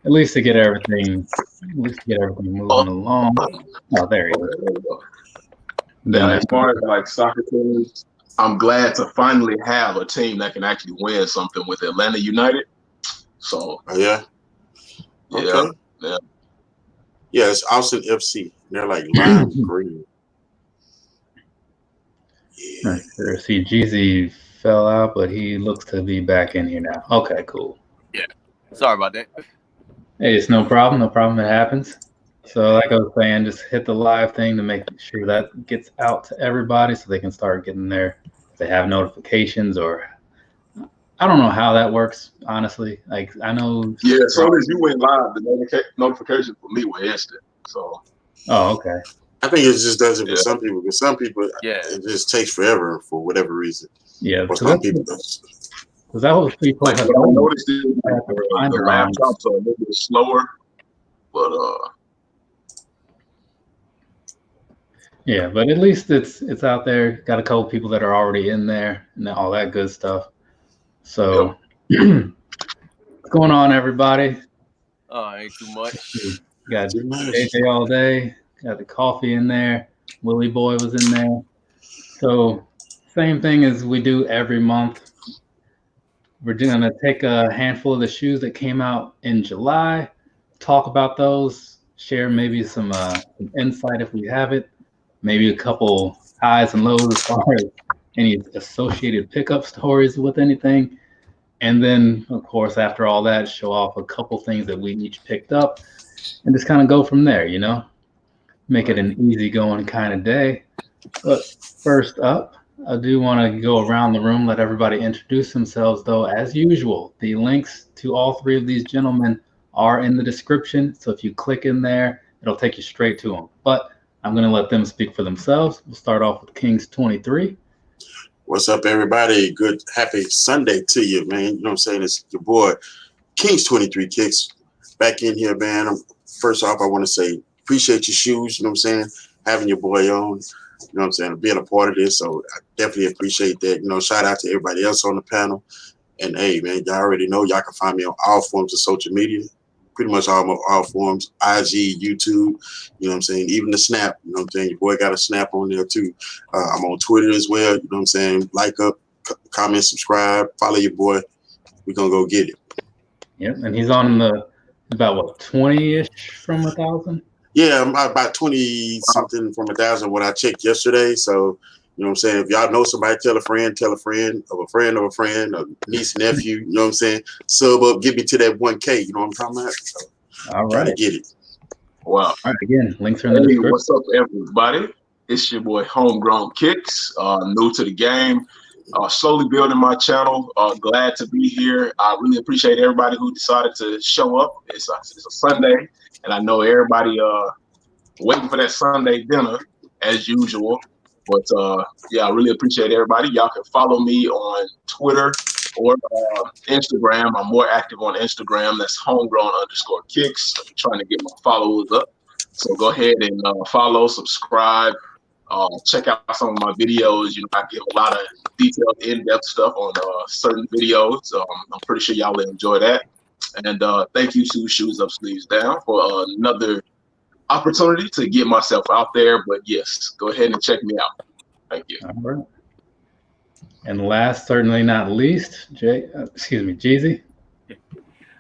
at least to get everything moving along. Oh, there you go. Now, as far as like soccer teams, I'm glad to finally have a team that can actually win something with Atlanta United. So, yeah. Okay. Yeah. Yeah, it's Austin FC. They're like lime green. Yeah. Sure. See, Jezzy fell out, but he looks to be back in here now. Okay, cool. Yeah. Sorry about that. Hey, it's no problem. No problem. It happens. So like I was saying, just hit the live thing to make sure that gets out to everybody so they can start getting there. If they have notifications, or I don't know how that works, honestly. Like I know. Yeah, as soon as you went live, the notification for me were instant. So. Oh, okay. I think it just does it for some people. Because some people, it just takes forever for whatever reason. Yeah, for some people. Because that was people like, have noticed it. The laptops are a little bit slower, but yeah, but at least it's out there. Got a couple people that are already in there and all that good stuff. So, what's going on, everybody? Ain't too much. Got AJ all day. Got the coffee in there. Willie Boy was in there. So, same thing as we do every month. We're going to take a handful of the shoes that came out in July, talk about those, share maybe some insight if we have it, maybe a couple highs and lows as far as any associated pickup stories with anything. And then, of course, after all that, show off a couple things that we each picked up and just kind of go from there, you know? Make it an easygoing kind of day. But first up, I do want to go around the room, let everybody introduce themselves, though, as usual. The links to all three of these gentlemen are in the description. So if you click in there, it'll take you straight to them. But I'm going to let them speak for themselves. We'll start off with Kings23. What's up, everybody? Good, happy Sunday to you, man. You know what I'm saying? It's your boy, Kings23Kicks, back in here, man. First off, I want to say appreciate your shoes, you know what I'm saying? Having your boy on, you know what I'm saying? Being a part of this, so I definitely appreciate that. You know, shout out to everybody else on the panel. And, hey, man, y'all already know y'all can find me on all forms of social media. Pretty much all forms, IG, YouTube, you know what I'm saying? Even the Snap, you know what I'm saying? Your boy got a Snap on there too. I'm on Twitter as well, you know what I'm saying? Like up, comment, subscribe, follow your boy. We're going to go get it. Yep, and he's on the, about what, 20-ish from 1,000? Yeah, I'm about 20-something from 1,000 when I checked yesterday. So, you know what I'm saying? If y'all know somebody, tell a friend of a friend of a friend, a niece, nephew, you know what I'm saying? Sub up, get me to that 1K, you know what I'm talking about? So, all right. Trying to get it. Wow. All right, again, links are in the description. What's up, everybody? It's your boy, HomeGrown Kicks, new to the game. Slowly building my channel. Glad to be here. I really appreciate everybody who decided to show up. It's a Sunday, and I know everybody waiting for that Sunday dinner as usual. But yeah, I really appreciate everybody. Y'all can follow me on Twitter or Instagram. I'm more active on Instagram. That's homegrown_kicks. I'm trying to get my followers up. So go ahead and follow, subscribe, check out some of my videos. You know, I give a lot of detailed, in-depth stuff on certain videos. I'm pretty sure y'all will enjoy that. And thank you to Shoes Up Sleeves Down for another opportunity to get myself out there. But yes, go ahead and check me out. Thank you. All right. And last, certainly not least, Jezzy.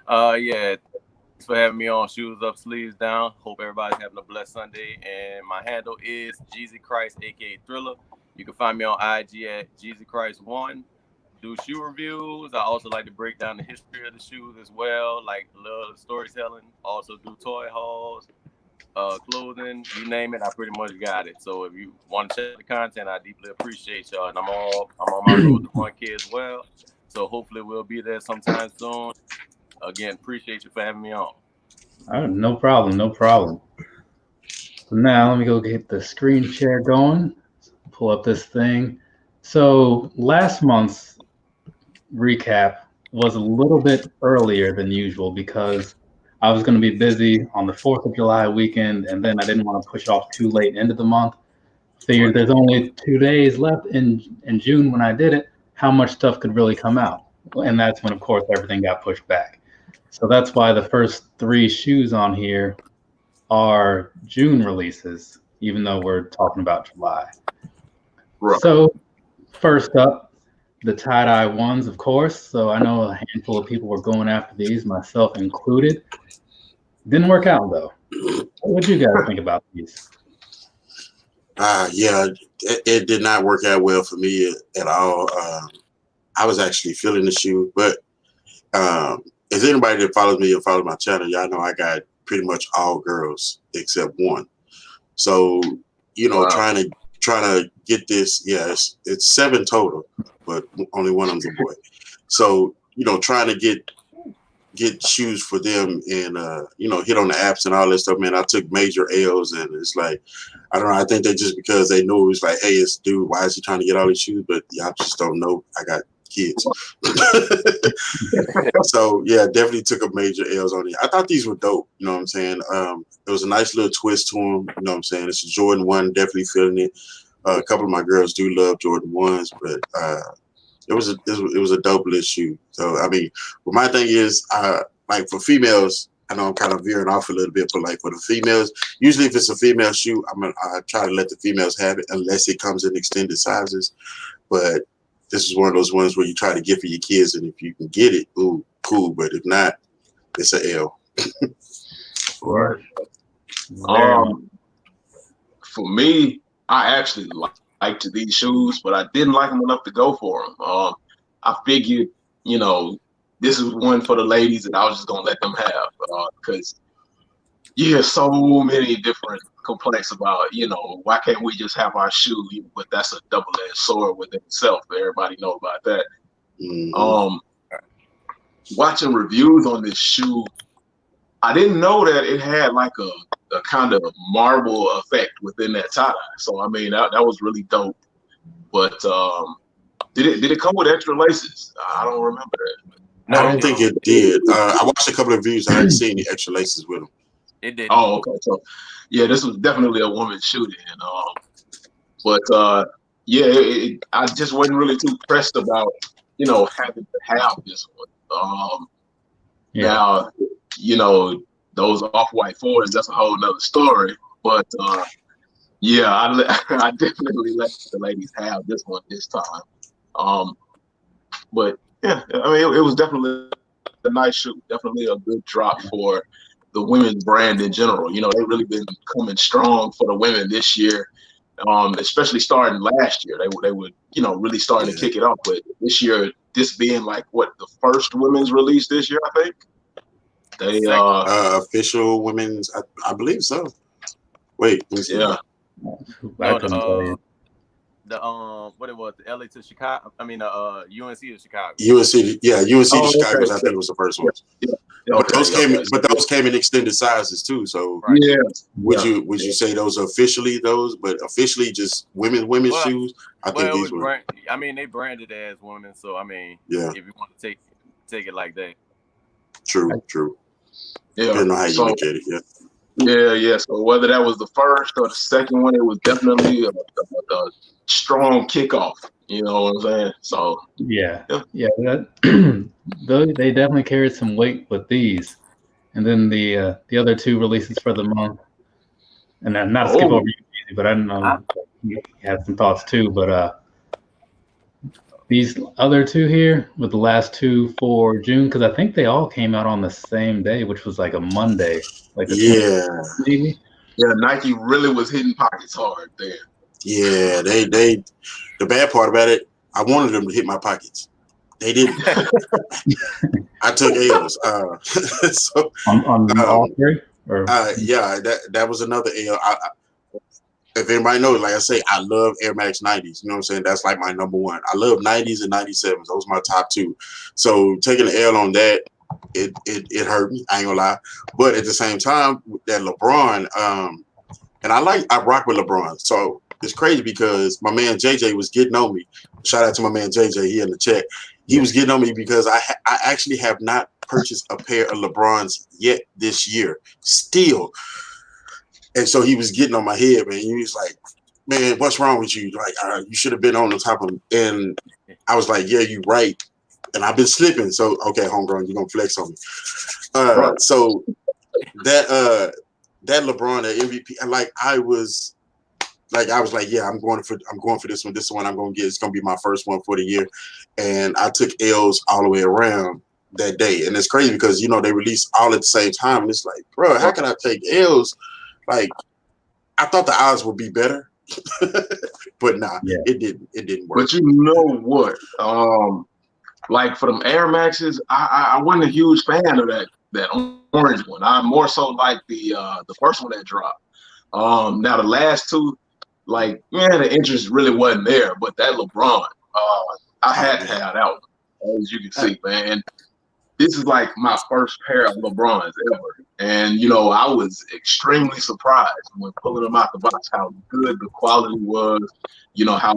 Yeah. Thanks for having me on Shoes Up Sleeves Down. Hope everybody's having a blessed Sunday. And my handle is Jezzy Christ, aka Thriller. You can find me on IG at Jezzy Christ 1. Do shoe reviews. I also like to break down the history of the shoes as well, like love storytelling. Also do toy hauls, clothing, you name it. I pretty much got it. So if you want to check the content, I deeply appreciate y'all. And I'm on my road to 1K as well. So hopefully we'll be there sometime soon. Again, appreciate you for having me on. No problem, no problem. So now let me go get the screen share going. Pull up this thing. So last month's recap was a little bit earlier than usual because I was going to be busy on the 4th of July weekend, and then I didn't want to push off too late into the month. Figured there's only 2 days left in June when I did it. How much stuff could really come out? And that's when, of course, everything got pushed back. So that's why the first 3 shoes on here are June releases, even though we're talking about July. Right. So first up, the tie-dye ones, of course. So I know a handful of people were going after these, myself included. Didn't work out though. What do you guys think about these? Yeah, it did not work out well for me at all. I was actually feeling the shoe, but as anybody that follows me or follows my channel, y'all know I got pretty much all girls except one. So, you know, Wow. trying to get this, yeah, it's 7 total, but only one of them's a boy. So, you know, trying to get shoes for them and you know, hit on the apps and all that stuff, man. I took major L's, and it's like, I don't know, I think they just, because they knew it was like, hey, it's dude, why is he trying to get all these shoes? But y'all just don't know I got kids. So yeah, definitely took a major L's on it. I thought these were dope, you know what I'm saying? It was a nice little twist to them, you know what I'm saying? It's a Jordan 1, definitely feeling it. A couple of my girls do love Jordan 1s, but it was a dope little shoe. So I mean, but my thing is, like for females, I know I'm kind of veering off a little bit, but like for the females, usually if it's a female shoe, I try to let the females have it unless it comes in extended sizes. But this is one of those ones where you try to get for your kids, and if you can get it, ooh, cool. But if not, it's an L. Right. For me, I actually liked these shoes, but I didn't like them enough to go for them. I figured, you know, this is one for the ladies, and I was just gonna let them have, because you hear so many different complaints about, you know, why can't we just have our shoe? But that's a double-edged sword within itself. Everybody know about that. Mm-hmm. Watching reviews on this shoe, I didn't know that it had like a kind of marble effect within that tie-dye. So I mean, that was really dope. But did it come with extra laces? I don't remember that. No, I don't think it did. I watched a couple of reviews. I hadn't seen any extra laces with them. It did. Oh, okay. So yeah, this was definitely a woman's shoe then. But yeah, I just wasn't really too pressed about, you know, having to have this one. Now, you know, those off-white 4s, that's a whole nother story. But yeah, I definitely let the ladies have this one this time. But yeah, I mean, it was definitely a nice shoe, definitely a good drop for the women's brand in general. You know, they've really been coming strong for the women this year, especially starting last year. They would, you know, really starting to kick it off. But this year, this being like what, the first women's release this year, I think. They official women's, I believe so. Wait, let me see. Yeah. What it was, the LA to Chicago. I mean, UNC to Chicago. UNC to Chicago. Okay. I think was the first one. Yeah. But those came in extended sizes too. So right. Yeah. Would you say those are officially those, but officially just women's shoes? I think these were. I mean, they branded as women, so I mean, yeah. If you want to take it like that. True. Yeah. Depending on how you look at it. Yeah. Yeah. So whether that was the first or the second one, it was definitely a strong kickoff. You know what I'm saying? So yeah. That they definitely carried some weight with these, and then the other 2 releases for the month. And then not to skip over you, but I don't know you had some thoughts too. But these other 2 here with the last 2 for June, because I think they all came out on the same day, which was like a Monday, like the 20th, maybe. Yeah, Nike really was hitting pockets hard there. Yeah, they the bad part about it, I wanted them to hit my pockets. They didn't. I took L's. So on all 3? Or? Yeah, that was another L. If anybody knows, like I say, I love Air Max 90s. You know what I'm saying? That's like my number one. I love 90s and 97s. Those are my top 2. So taking an L on that, it hurt me. I ain't gonna lie. But at the same time, that LeBron, and I rock with LeBron. So it's crazy because my man JJ was getting on me. Shout out to my man JJ here in the chat. He was getting on me because I actually have not purchased a pair of LeBrons yet this year. Still. And so he was getting on my head, man. He was like, man, what's wrong with you? Like, you should have been on the top of him. And I was like, yeah, you're right. and I've been slipping. So okay, homegrown, you're gonna flex on me. Right. So that LeBron, that MVP, I was like, yeah, I'm going for this one. This one I'm gonna get. It's gonna be my first one for the year, and I took L's all the way around that day. And it's crazy because they release all at the same time, and it's like, bro, how can I take L's? Like, I thought the odds would be better, but nah, it didn't work. But you know what? Like for them Air Maxes, I wasn't a huge fan of that orange one. I more so like the first one that dropped. Now the last two, like, the interest really wasn't there. But that LeBron, I had to have that one, as you can see, man. This is like my first pair of LeBrons ever. And, I was extremely surprised when pulling them out the box, how good the quality was, how,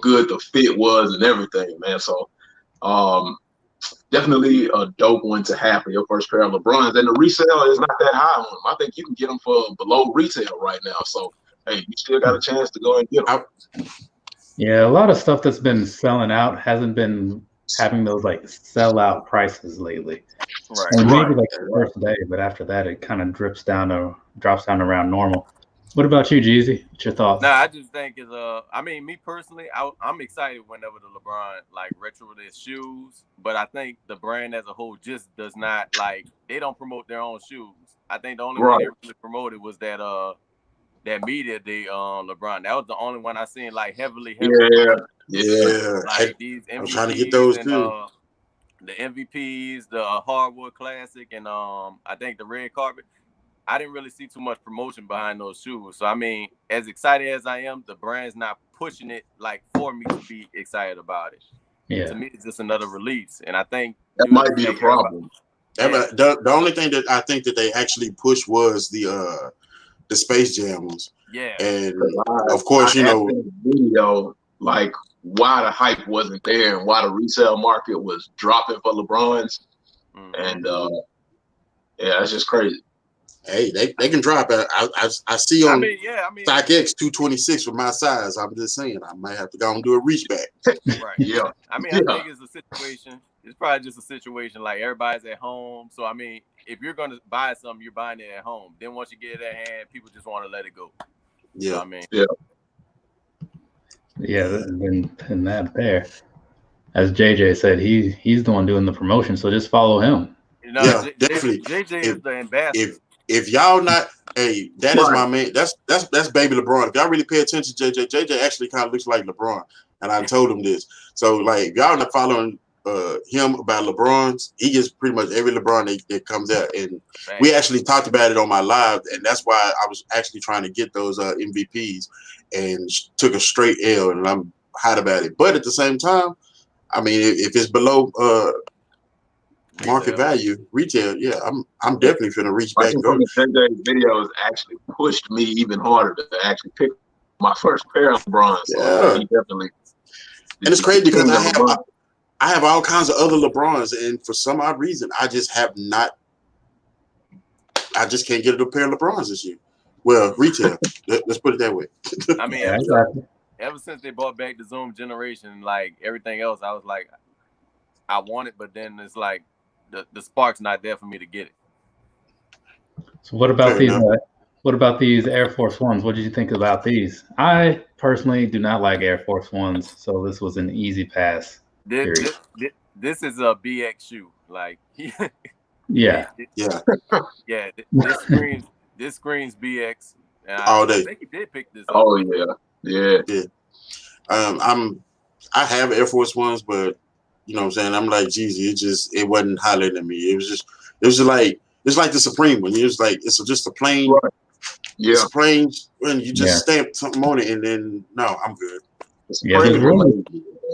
good the fit was and everything, man. So, definitely a dope one to have for your first pair of LeBrons. And the resale is not that high on them. I think you can get them for below retail right now. So, hey, you still got a chance to go and get them. Yeah, a lot of stuff that's been selling out hasn't been having those like sellout prices lately. Right. And maybe like the first day, but after that it kind of drops down around normal. What about you, Jezzy? What's your thoughts? Nah, I just think me personally, I'm excited whenever the LeBron like retro his shoes, but I think the brand as a whole just does not they don't promote their own shoes. I think the only one they really promoted was that media day LeBron. That was the only one I seen heavily. Yeah. Like these MVPs, I'm trying to get those too. The MVPs, the Hardwood Classic, and I think the red carpet. I didn't really see too much promotion behind those shoes. So I mean, as excited as I am, the brand's not pushing it for me to be excited about it. Yeah. To me, it's just another release, and I think that might be the problem. The only thing that I think that they actually pushed was the Space Jam ones. Yeah. And of course, video why the hype wasn't there and why the resale market was dropping for LeBrons. Mm-hmm. And that's just crazy. Hey, they can drop. I see on StockX 226 for my size. I'm just saying, I might have to go and do a reach back. Right. Yeah. I think it's a situation. It's probably just a situation everybody's at home. So I mean, if you're gonna buy something, you're buying it at home. Then once you get it at hand, people just want to let it go. Yeah. So, I mean. Yeah. Yeah, and that there, as JJ said, he's the one doing the promotion, so just follow him. Definitely. JJ is the ambassador. If y'all not, hey, that is my man. That's baby LeBron. If y'all really pay attention to JJ actually kind of looks like LeBron, and I told him this. So if y'all not following him about LeBrons, he gets pretty much every LeBron that comes out, and we actually talked about it on my live, and that's why I was actually trying to get those MVPs, and took a straight L, and I'm hot about it. But at the same time, I mean, if it's below market value, retail, I'm definitely finna reach back and go. JJ's videos actually pushed me even harder to actually pick my first pair of LeBrons. So he definitely. And it's crazy because I have all kinds of other LeBrons, and for some odd reason, I just can't get a pair of LeBrons this year. Well, retail. Let's put it that way. I mean, ever since they brought back the Zoom generation, everything else, I was like, I want it, but then it's the spark's not there for me to get it. So what about these? What about these Air Force Ones? What did you think about these? I personally do not like Air Force Ones, so this was an easy pass. This is a BX shoe, yeah. This screens BX. And all day. I think he did pick this up. Oh yeah. I have Air Force Ones, but you know what I'm saying, I'm like, Jeezy, it wasn't hollering at me. It was like it's like the Supreme one. It's just a plain. Right. Yeah. It's a plain when you just stamp something on it, and then no, I'm good.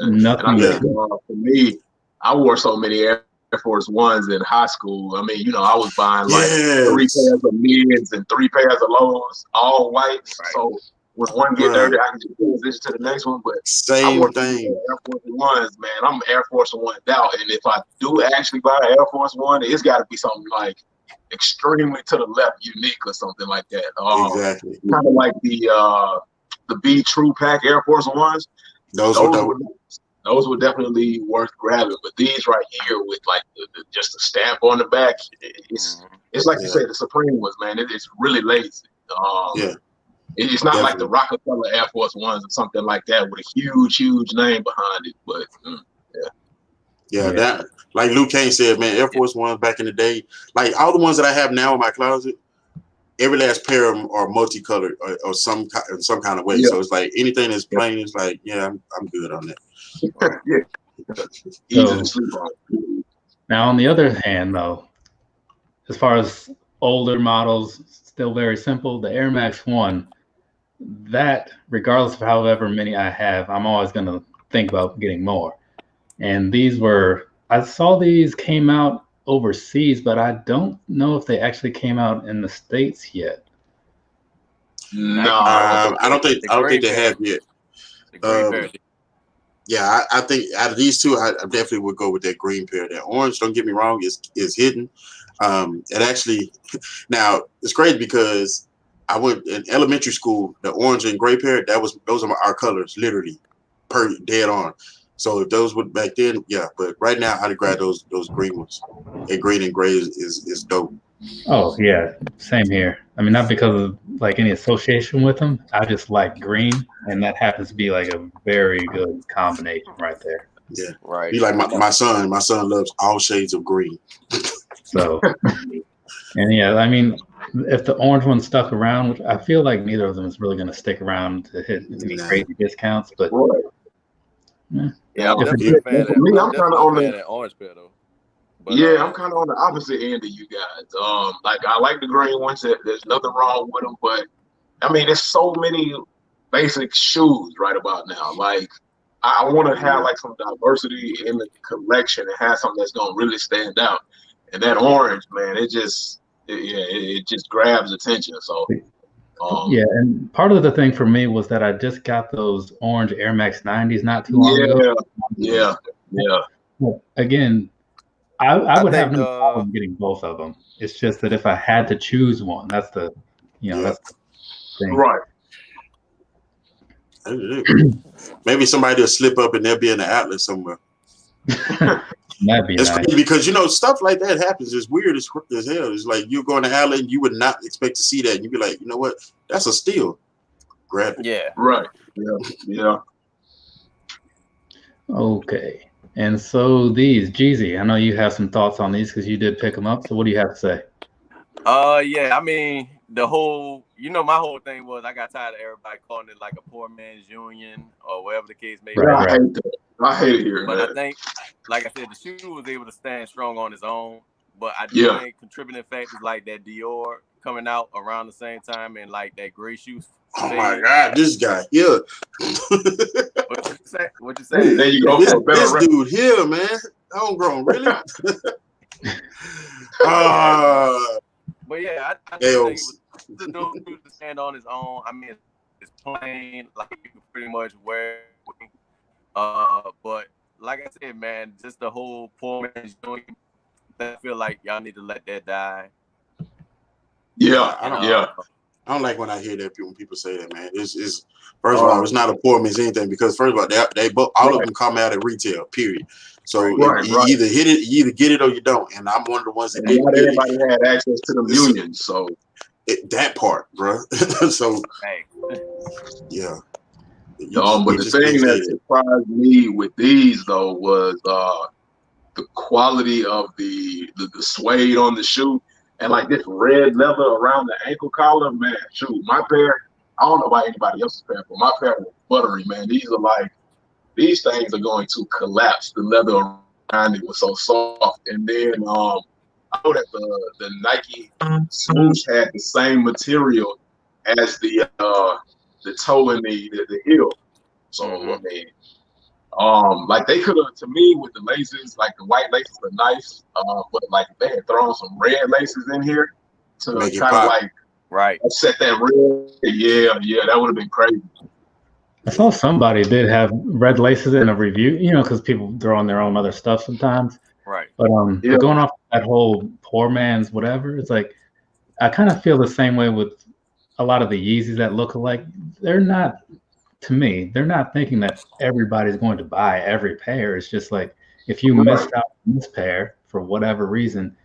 Nothing. For me, I wore so many Air Force Ones in high school. I mean, I was buying 3 pairs of mids and 3 pairs of lows, all white. Right. So when one get dirty, I can just transition to the next one. But same thing. Air Force Ones, man. I'm Air Force One out, and if I do actually buy an Air Force One, it's got to be something extremely to the left, unique or something like that. Exactly. Kind of like the B True Pack Air Force Ones. Those were those were definitely worth grabbing. But these right here with like just the stamp on the back, it's like you say, the Supreme ones, man. It's really lazy. It's not like the Rockefeller Air Force Ones or something like that with a huge name behind it. But that, like Luke Kane said, man, Air Force Ones back in the day, like all the ones that I have now in my closet, every last pair of them are multicolored or some kind of way. So it's like anything that's plain is like, I'm good on that. Easy to sleep on. Now, on the other hand, though, as far as older models, still very simple. The Air Max 1, that, regardless of however many I have, I'm always going to think about getting more. And these were, I saw these came out overseas, but I don't know if they actually came out in the States yet. No, I don't think they have yet. I think out of these two, I definitely would go with that green pair. That orange, don't get me wrong, is hidden. It actually, now it's great because I went in elementary school. The orange and gray pair, those are our colors, literally, dead on. So if those were back then, but right now I'd grab those green ones. And green and gray is dope. Oh yeah, same here. I mean, not because of like any association with them. I just like green, and that happens to be like a very good combination right there. Yeah, right. Be like my son. My son loves all shades of green. So, and I mean, if the orange one stuck around, which I feel like neither of them is really going to stick around to hit any crazy discounts, but I'm definitely a fan of that orange pair though. But, I'm kind of on the opposite end of you guys. Like I like the green ones. There's nothing wrong with them, but I mean, there's so many basic shoes right about now. Like I want to have like some diversity in the collection and have something that's gonna really stand out. And that orange, man, it just grabs attention. So. And part of the thing for me was that I just got those orange Air Max 90s not too long ago. Yeah. Again, I would have no problem getting both of them. It's just that if I had to choose one, that's the, that's the thing. Right. Maybe somebody will slip up and they'll be in the Atlas somewhere. That'd be nice. Crazy because stuff like that happens. It's weird as hell. It's like you're going to Allen and you would not expect to see that. And you'd be like, you know what? That's a steal. Grab it. Yeah. Right. Yeah. Okay. And so these, Jezzy, I know you have some thoughts on these because you did pick them up. So what do you have to say? I mean, my whole thing was I got tired of everybody calling it like a poor man's union or whatever the case may be. Right. I hate it here. But I think, like I said, the shoe was able to stand strong on its own. But I do think contributing factors like that Dior coming out around the same time and like that gray shoe. Oh my God, this guy here. What you say? There you go. This dude here, man. Homegrown, really? But I think the dude to stand on his own. I mean, it's plain, like you can pretty much wear it. But like I said, man, just the whole poor man's union. I feel like y'all need to let that die. I don't like when I hear that when people say that, man. It's first of all, it's not a poor man's anything because first of all, they both all of them come out at retail, period. So you either hit it, you either get it or you don't. And I'm one of the ones that not everybody had access to the unions, so that part, bro. So yeah. But the thing that surprised me with these though was the quality of the suede on the shoe. And like this red leather around the ankle collar, man, shoot, my pair, I don't know about anybody else's pair, but my pair was buttery, man. These things are going to collapse. The leather around it was so soft. And then I know that the Nike swoosh had the same material as the toe and the heel. So I mean, like they could have, to me, with the laces, like the white laces are nice, but like if they had thrown some red laces in here to kind of like set that red, that would have been crazy. I saw somebody did have red laces in a review, because people throw on their own other stuff sometimes. Right. But going off that whole poor man's whatever, it's like I kind of feel the same way with a lot of the Yeezys that look alike. They're not to me, they're not thinking that everybody's going to buy every pair. It's just like if you missed out on this pair for whatever reason,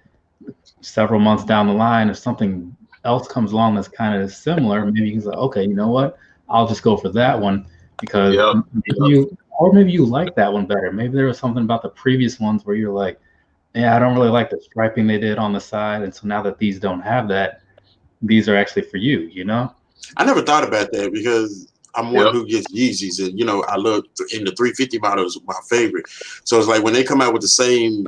several months down the line, if something else comes along that's kind of similar, maybe he's like, okay, you know what? I'll just go for that one because maybe you like that one better. Maybe there was something about the previous ones where you're like, yeah, I don't really like the striping they did on the side. And so now that these don't have that, these are actually for you, you know? I never thought about that because I'm one who gets Yeezys, and you know, I love in the 350 models, my favorite. So it's like when they come out with the same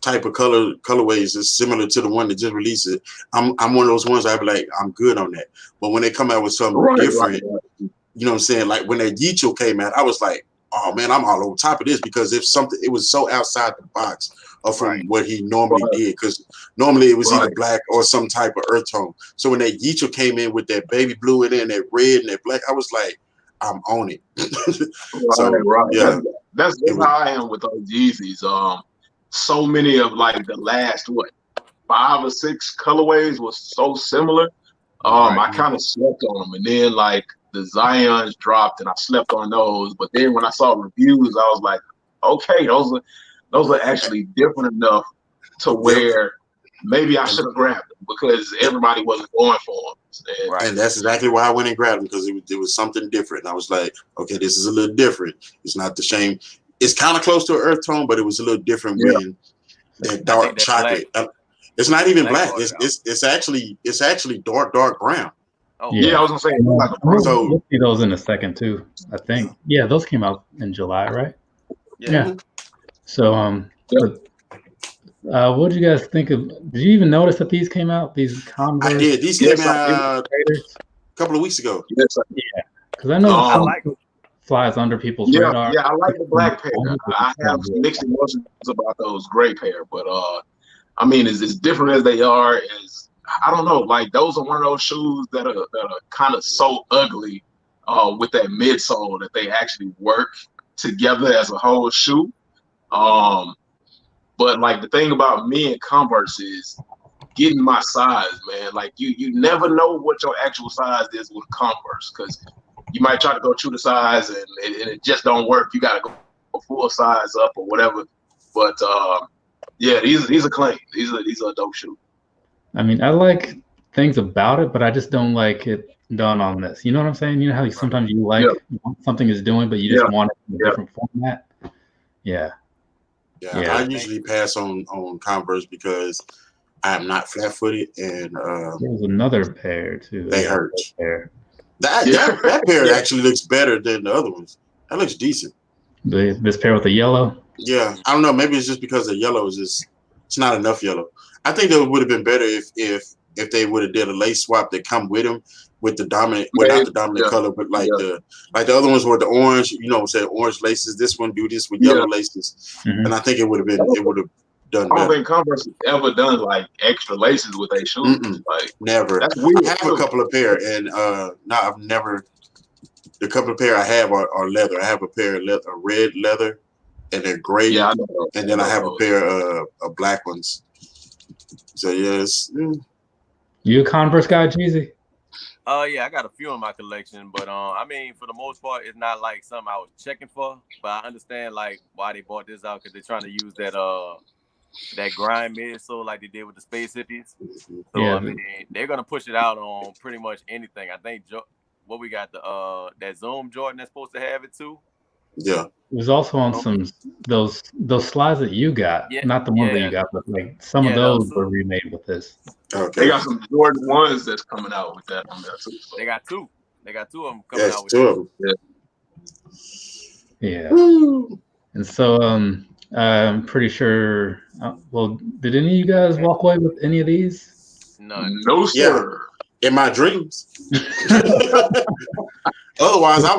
type of colorways is similar to the one that just released it, I'm one of those ones I'd be like, I'm good on that. But when they come out with something different, you know what I'm saying? Like when that Yeecho came out, I was like, oh man, I'm all over top of this because if something, it was so outside the box of from what he normally did, because normally it was either black or some type of earth tone. So when that Yeecho came in with that baby blue and then that red and that black, I was like, I'm on it. Yeah, that's how I am with those Yeezys. So many of like the last 5 or 6 colorways was so similar. I kind of slept on them, and then like the Zions dropped, and I slept on those. But then when I saw reviews, I was like, okay, those are actually different enough to where maybe I should have grabbed them because everybody wasn't going for them. And that's exactly why I went and grabbed them, because it was something different. And I was like, okay, this is a little different. It's not the same. It's kind of close to an earth tone, but it was a little different when that dark chocolate. It's not even black. It's actually dark brown. Oh yeah, I was gonna say like we'll see those in a second too. I think those came out in July, right? Yeah. So what did you guys think of? Did you even notice that these came out? These Converse? I did. These came out a couple of weeks ago. Yes, yeah, because I know I like flies under people's radar. Yeah, I like the black pair. I have mixed emotions about those gray pair, but I mean, as different as they are, I don't know, like those are one of those shoes that are kind of so ugly with that midsole that they actually work together as a whole shoe. But like the thing about me and Converse is getting my size, man. Like you never know what your actual size is with Converse, because you might try to go true to size and it just don't work. You got to go full size up or whatever. But yeah, these are clean. These are a dope shoe. I mean, I like things about it, but I just don't like it done on this. You know what I'm saying? You know how sometimes you like what something is doing, but you just want it in a different format? Yeah. I usually pass on Converse because I'm not flat-footed, and there's another pair too. They hurt. That pair actually looks better than the other ones. That looks decent. This pair with the yellow? Yeah, I don't know. Maybe it's just because the yellow it's not enough yellow. I think that would have been better if they would have did a lace swap that come with them with the dominant, without the dominant color, but like the other ones were the orange. You know, say orange laces. This one do this with yellow laces, and I think it would have done better. I don't think Converse has ever done like extra laces with their shoes. Like never. That's weird. I have a couple of pair, and no, I've never. The couple of pair I have are leather. I have a pair of red leather, and they're gray. Yeah, and then I have a pair of black ones. So yes. You a Converse guy, Jezzy? Yeah, I got a few in my collection, but I mean, for the most part, it's not like something I was checking for. But I understand like why they bought this out, because they're trying to use that grind midsole like they did with the Space Hippies. So I mean, they're gonna push it out on pretty much anything. I think what we got that Zoom Jordan that's supposed to have it too. Yeah. It was also on some those slides that you got, not the ones that you got, but like some of those were remade with this. Okay. They got some Jordan 1s that's coming out with that on there too. So. They got two. They got two of them coming out with two of them. Yeah. And so I'm pretty sure. Well, did any of you guys walk away with any of these? No, sir. In my dreams. Otherwise, I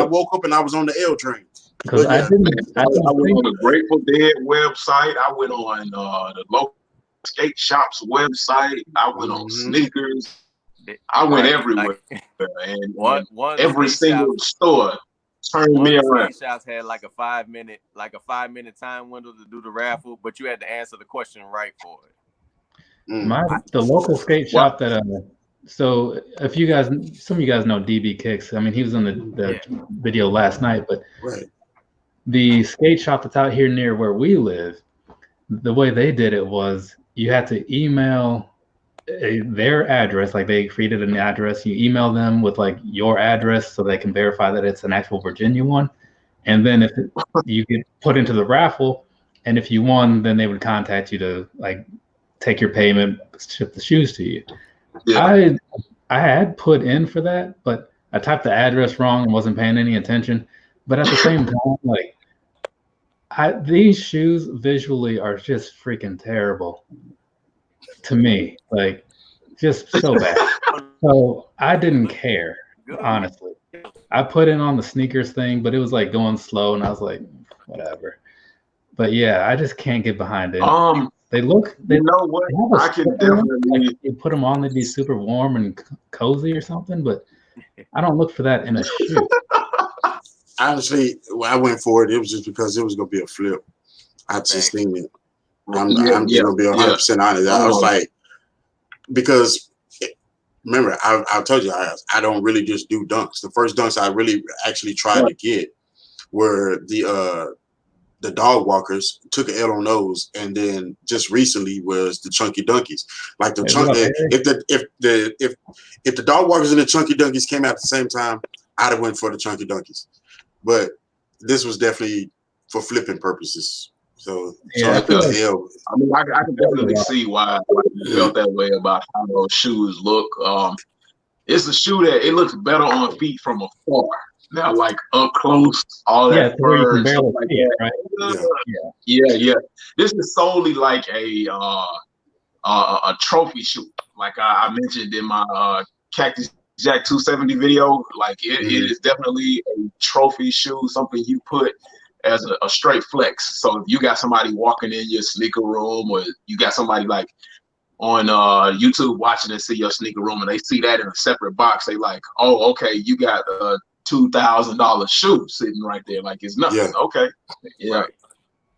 woke up and I was on the L train. Because I went on the Grateful Dead website. I went on the local skate shop's website. I went on sneakers. I went everywhere, and every single store turned me around. Skate shops had like a 5 minute time window to do the raffle, but you had to answer the question right for it. The local skate shop So if you guys, some of you guys know DB Kicks. I mean, he was in the video last night, but the skate shop that's out here near where we live, the way they did it was you had to email their address. Like they created an address. You email them with like your address so they can verify that it's an actual Virginia one. And then if you get put into the raffle, and if you won, then they would contact you to like take your payment, ship the shoes to you. Yeah. I had put in for that, but I typed the address wrong and wasn't paying any attention. But at the same time, like these shoes visually are just freaking terrible to me, like just so bad. So I didn't care, honestly. I put in on the sneakers thing, but it was like going slow, and I was like, whatever. But yeah, I just can't get behind it. They look. You know what? I can definitely. Like, you put them on, they'd be super warm and cozy or something. But I don't look for that in a shoe. Honestly, when I went for it, it was just because it was gonna be a flip. I just seen it. I'm just gonna be 100% honest. I was like, because remember, I told you I don't really just do dunks. The first dunks I really actually tried to get were the dog walkers. Took an L on those, and then just recently was the chunky dunkies. Like the if the dog walkers and the chunky dunkies came out at the same time, I'd have went for the chunky dunkies. But this was definitely for flipping purposes. So I mean, I can definitely see why you felt that way about how those shoes look. It's a shoe that it looks better on feet from afar. Now, like up close, all that fur and stuff like that. Right? Yeah. This is solely like a trophy shoe. Like I mentioned in my Cactus Jack 270 video, like it is definitely a trophy shoe, something you put as a straight flex. So if you got somebody walking in your sneaker room, or you got somebody like on YouTube watching and see your sneaker room, and they see that in a separate box, they like, oh, okay, you got a $2,000 shoe sitting right there, like it's nothing. Yeah. Okay, right.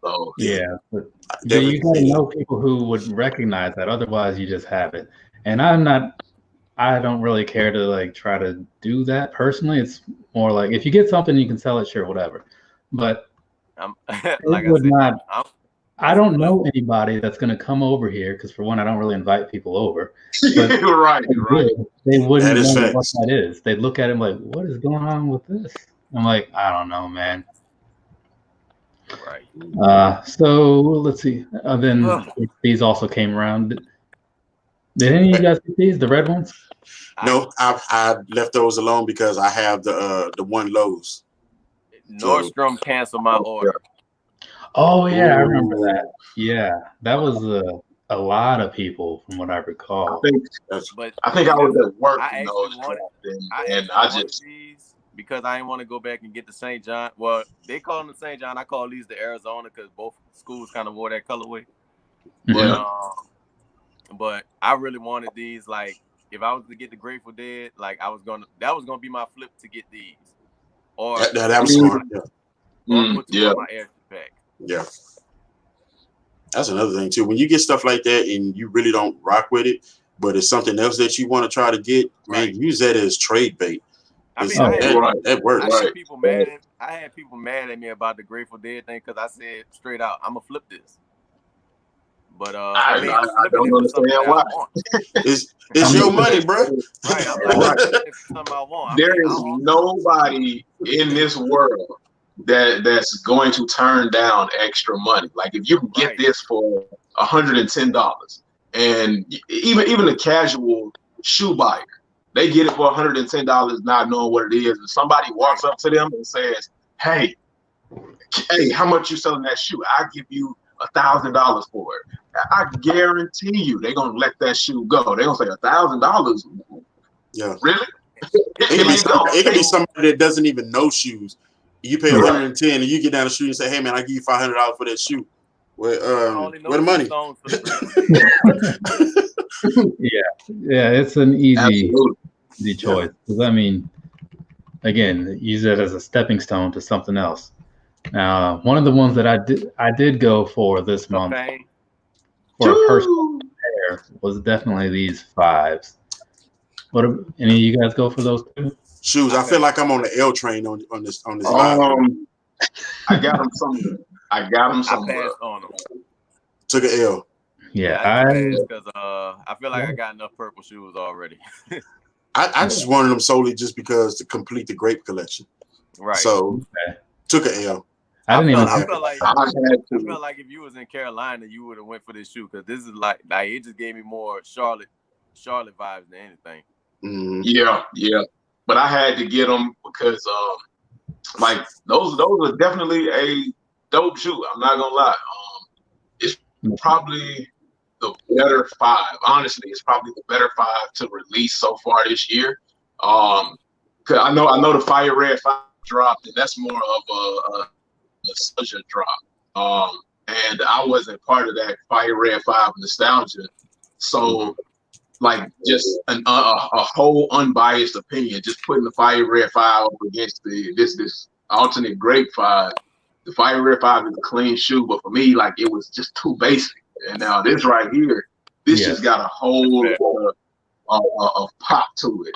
So but you gotta know people who would recognize that. Otherwise, you just have it. And I don't really care to like try to do that personally. It's more like if you get something, you can sell it, sure, whatever. But I don't know anybody that's going to come over here because, for one, I don't really invite people over. But right. They wouldn't know what that is. They'd look at him like, "What is going on with this?" I'm like, "I don't know, man." Right. So let's see. Then these also came around. Did any of you guys get these? The red ones? No, I left those alone because I have the one Lowe's. Nordstrom canceled my order. Oh yeah, I remember that. Yeah, that was a lot of people, from what I recall. I think I was at work. I just these because I didn't want to go back and get the St. John. Well, they call them the St. John. I call these the Arizona because both schools kind of wore that colorway. But I really wanted these. Like, if I was to get the Grateful Dead, like that was gonna be my flip to get these. Or that was smart. On my air pack. Yeah. That's another thing too. When you get stuff like that and you really don't rock with it, but it's something else that you want to try to get, man, use that as trade bait. I mean, that works. I had people mad at me about the Grateful Dead thing because I said straight out, I'm gonna flip this. But I don't understand why. It's your money, bro. There is nobody in this world that's going to turn down extra money. Like if you can get this for $110, and even a casual shoe buyer, they get it for $110, not knowing what it is. And somebody walks up to them and says, "Hey, how much you selling that shoe? I give you $1,000 for it." I guarantee you, they're gonna let that shoe go. They're gonna say $1,000. Yeah, really? It can be somebody that doesn't even know shoes. You pay $110, and you get down the street and say, "Hey man, I give you $500 for that shoe." Where the money? Yeah, it's an easy choice. Because I mean, again, use it as a stepping stone to something else. Now, one of the ones that I did go for this month for a personal pair was definitely these 5s. What? Any of you guys go for those two? Shoes. I feel like I'm on the L train on this live. I got them somewhere. I passed on them. Took an L. Yeah, I passed because I feel like I got enough purple shoes already. I just wanted them solely just because to complete the grape collection. Right. So took an L. I felt like if you was in Carolina, you would have went for this shoe because this is like it just gave me more Charlotte vibes than anything. Mm-hmm. Yeah. But I had to get them because like those are definitely a dope shoe. I'm not gonna lie. It's probably the better 5. Honestly, it's probably the better 5 to release so far this year. Cause I know the Fire Red 5 dropped, and that's more of a nostalgia drop. And I wasn't part of that Fire Red 5 nostalgia. So like just a whole unbiased opinion, just putting the Fire Red 5 up against this alternate grape 5. The Fire Red 5 is a clean shoe, but for me, like it was just too basic. And now this right here, just got a whole of pop to it.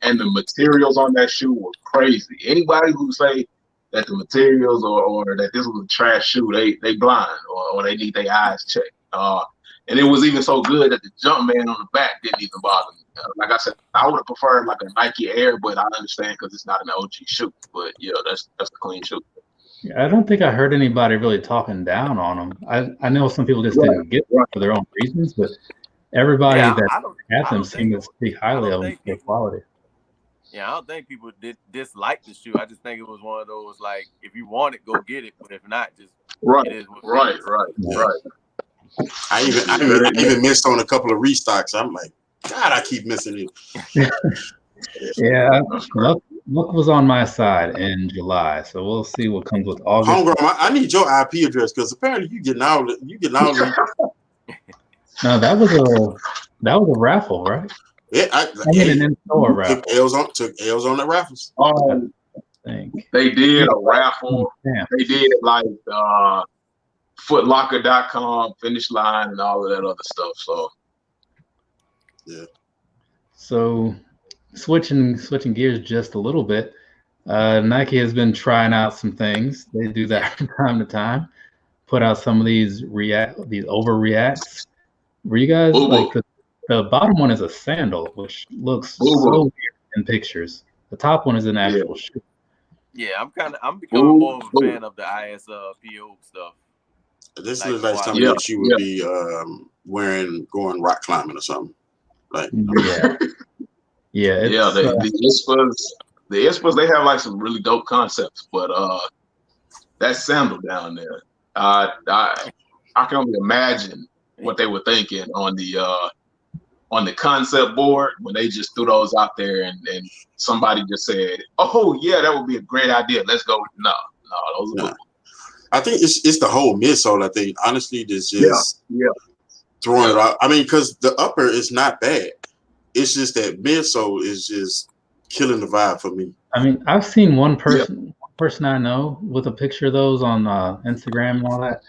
And the materials on that shoe were crazy. Anybody who say that the materials or that this was a trash shoe, they blind or they need their eyes checked. And it was even so good that the Jumpman on the back didn't even bother me. Like I said, I would have preferred like a Nike Air, but I understand because it's not an OG shoe. But yeah, that's a clean shoe. Yeah, I don't think I heard anybody really talking down on them. I know some people just didn't get them for their own reasons, but everybody that had them seemed to speak highly of them for their quality. Yeah, I don't think people dislike the shoe. I just think it was one of those like, if you want it, go get it. But if not, just right. I even missed on a couple of restocks. I'm like, God, I keep missing it. Yeah, Luck was on my side in July, so we'll see what comes with August. HomeGrown, I need your IP address because apparently you getting all the. No, that was a raffle, right? Yeah, I mean an in-store raffle. Took L's on the raffles. They did a raffle. They did like footlocker.com, Finish Line, and all of that other stuff. So yeah. So switching gears just a little bit, Nike has been trying out some things. They do that from time to time. Put out some of these overreacts. Were you guys like the bottom one is a sandal, which looks so weird in pictures. The top one is an actual shoe. Yeah, I'm becoming more of a fan of the ISPO stuff. This looks like something that you would be wearing going rock climbing or something. Like the ISPAs, they have like some really dope concepts, but that sandal down there, I can only imagine what they were thinking on the concept board when they just threw those out there and somebody just said, "Oh yeah, that would be a great idea. Let's go." No, those are good. I think it's the whole midsole. I think honestly, there's just throwing it out. I mean, because the upper is not bad. It's just that midsole is just killing the vibe for me. I mean, I've seen one person I know with a picture of those on Instagram and all that,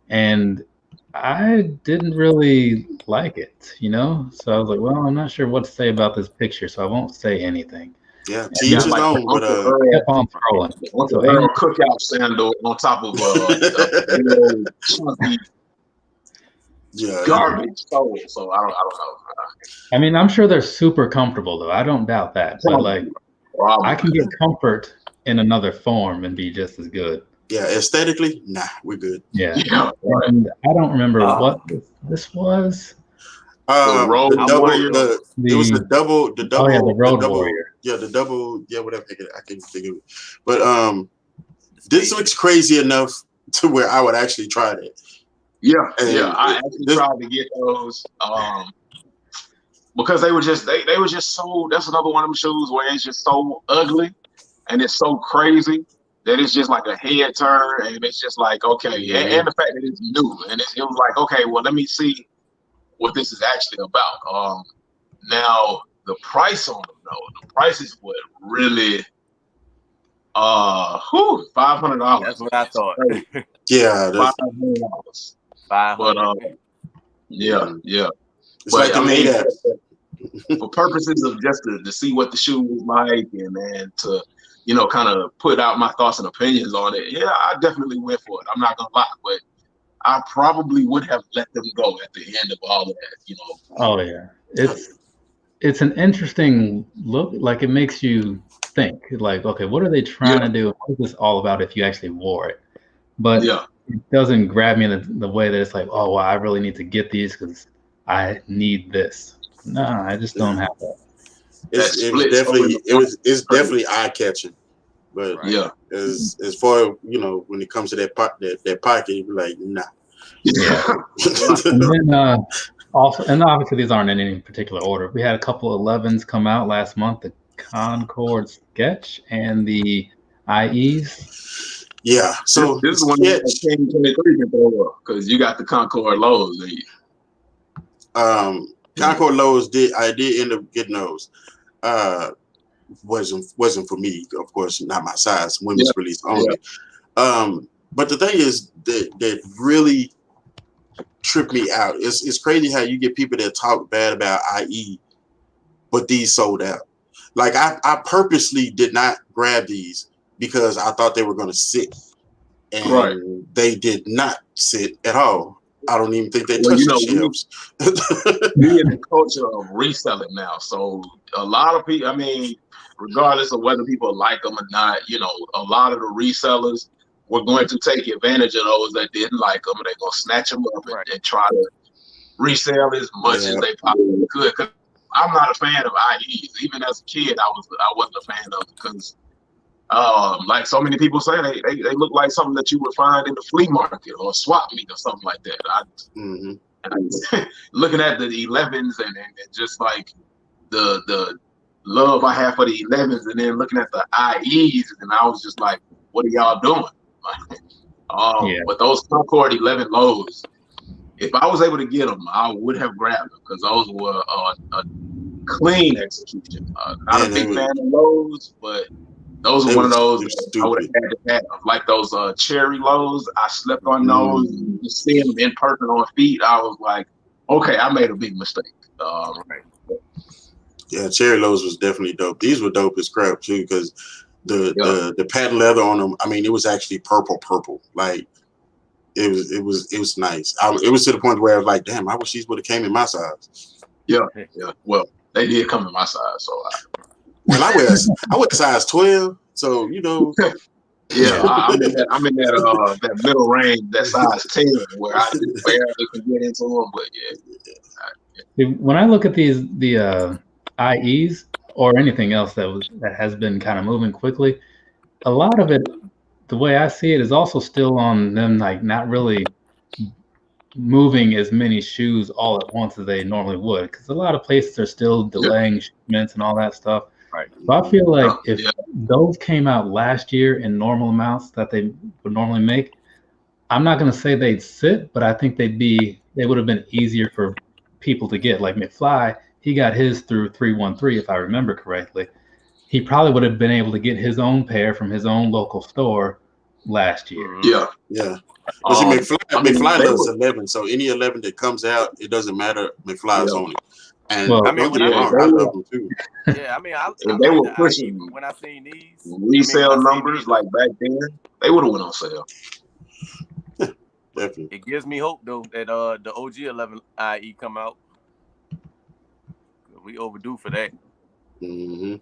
and I didn't really like it, you know? So I was like, well, I'm not sure what to say about this picture, so I won't say anything. Yeah, keep his own, but kept on scrolling. So cookout sandal on top of chunky garbage sole. So I don't know. I mean, I'm sure they're super comfortable though. I don't doubt that. But like, I can get comfort in another form and be just as good. Yeah, aesthetically, nah, we're good. Yeah. And I don't remember what this was. The Road Warrior. It was the double. Oh yeah, the Road Warrior. Yeah, the double. Yeah, whatever. I can't think of it. But this looks crazy enough to where I would actually try that. Yeah. I actually tried to get those because they were just so. That's another one of them shoes where it's just so ugly and it's so crazy that it's just like a head turn, and it's just like okay, and the fact that it's new, and it was like okay, well let me see what this is actually about. Now the price on them though, the prices were really $500. That's what I thought. Yeah, $500. But yeah. It's like for purposes of just to see what the shoe was like, and then to, you know, kind of put out my thoughts and opinions on it. Yeah, I definitely went for it. I'm not gonna lie, but I probably would have let them go at the end of all of that, you know. Oh yeah, it's an interesting look. Like it makes you think. Like, okay, what are they trying to do? What is this all about? If you actually wore it, but it doesn't grab me in the way that it's like, oh, well, I really need to get these because I need this. No, I just don't have that. It's definitely eye catching, but yeah, as far, you know, when it comes to that pocket, you be like, nah. Yeah. And then also, and obviously these aren't in any particular order. We had a couple 11s come out last month: the Concord Sketch and the IEs. Yeah. So this is one that King23 can throw up because you got the Concord lows. Concord lows I did end up getting those. Wasn't for me, of course, not my size, women's release only. But the thing is that really tripped me out. It's crazy how you get people that talk bad about IE, but these sold out. Like I purposely did not grab these because I thought they were going to sit, and they did not sit at all. I don't even think they touched the shelves. We in the culture of reselling now, so a lot of people, I mean, regardless of whether people like them or not, you know, a lot of the resellers were going to take advantage of those that didn't like them, and they're going to snatch them up and try to resell as much as they possibly could. Cause I'm not a fan of IEs. Even as a kid, I wasn't a fan of it because, like so many people say, they look like something that you would find in the flea market or swap meet or something like that. Looking at the 11s and just like the love I have for the 11s, and then looking at the IEs, and I was just like, what are y'all doing? But those Concord 11 lows, if I was able to get them, I would have grabbed them because those were a clean execution. Not a big fan of lows, but those are one of those I would have had to have. Like those cherry lows, I slept on those. Just seeing them in person on feet, I was like, okay, I made a big mistake. Yeah, cherry lows was definitely dope. These were dope as crap too because the patent leather on them. I mean, it was actually purple. Like it was nice. It was to the point where I was like, damn, I wish these would have came in my size. Yeah. Well, they did come in my size, so I wear size 12, so you know. I'm in that middle range, that size 10, where I barely can get into them. But When I look at the IEs or anything else that has been kind of moving quickly, a lot of it, the way I see it, is also still on them, like not really moving as many shoes all at once as they normally would, because a lot of places are still delaying shipments and all that stuff. So I feel like if those came out last year in normal amounts that they would normally make, I'm not going to say they'd sit, but I think they would have been easier for people to get. Like McFly, he got his through 313, if I remember correctly. He probably would have been able to get his own pair from his own local store last year. Yeah. But see, McFly does 11, so any 11 that comes out, it doesn't matter. McFly's on it. And I mean, I love them too. Yeah, I mean, if they were pushing when I seen these resale numbers like back then, they would have went on sale. Definitely. It gives me hope though that the OG 11 IE come out. We overdue for that. And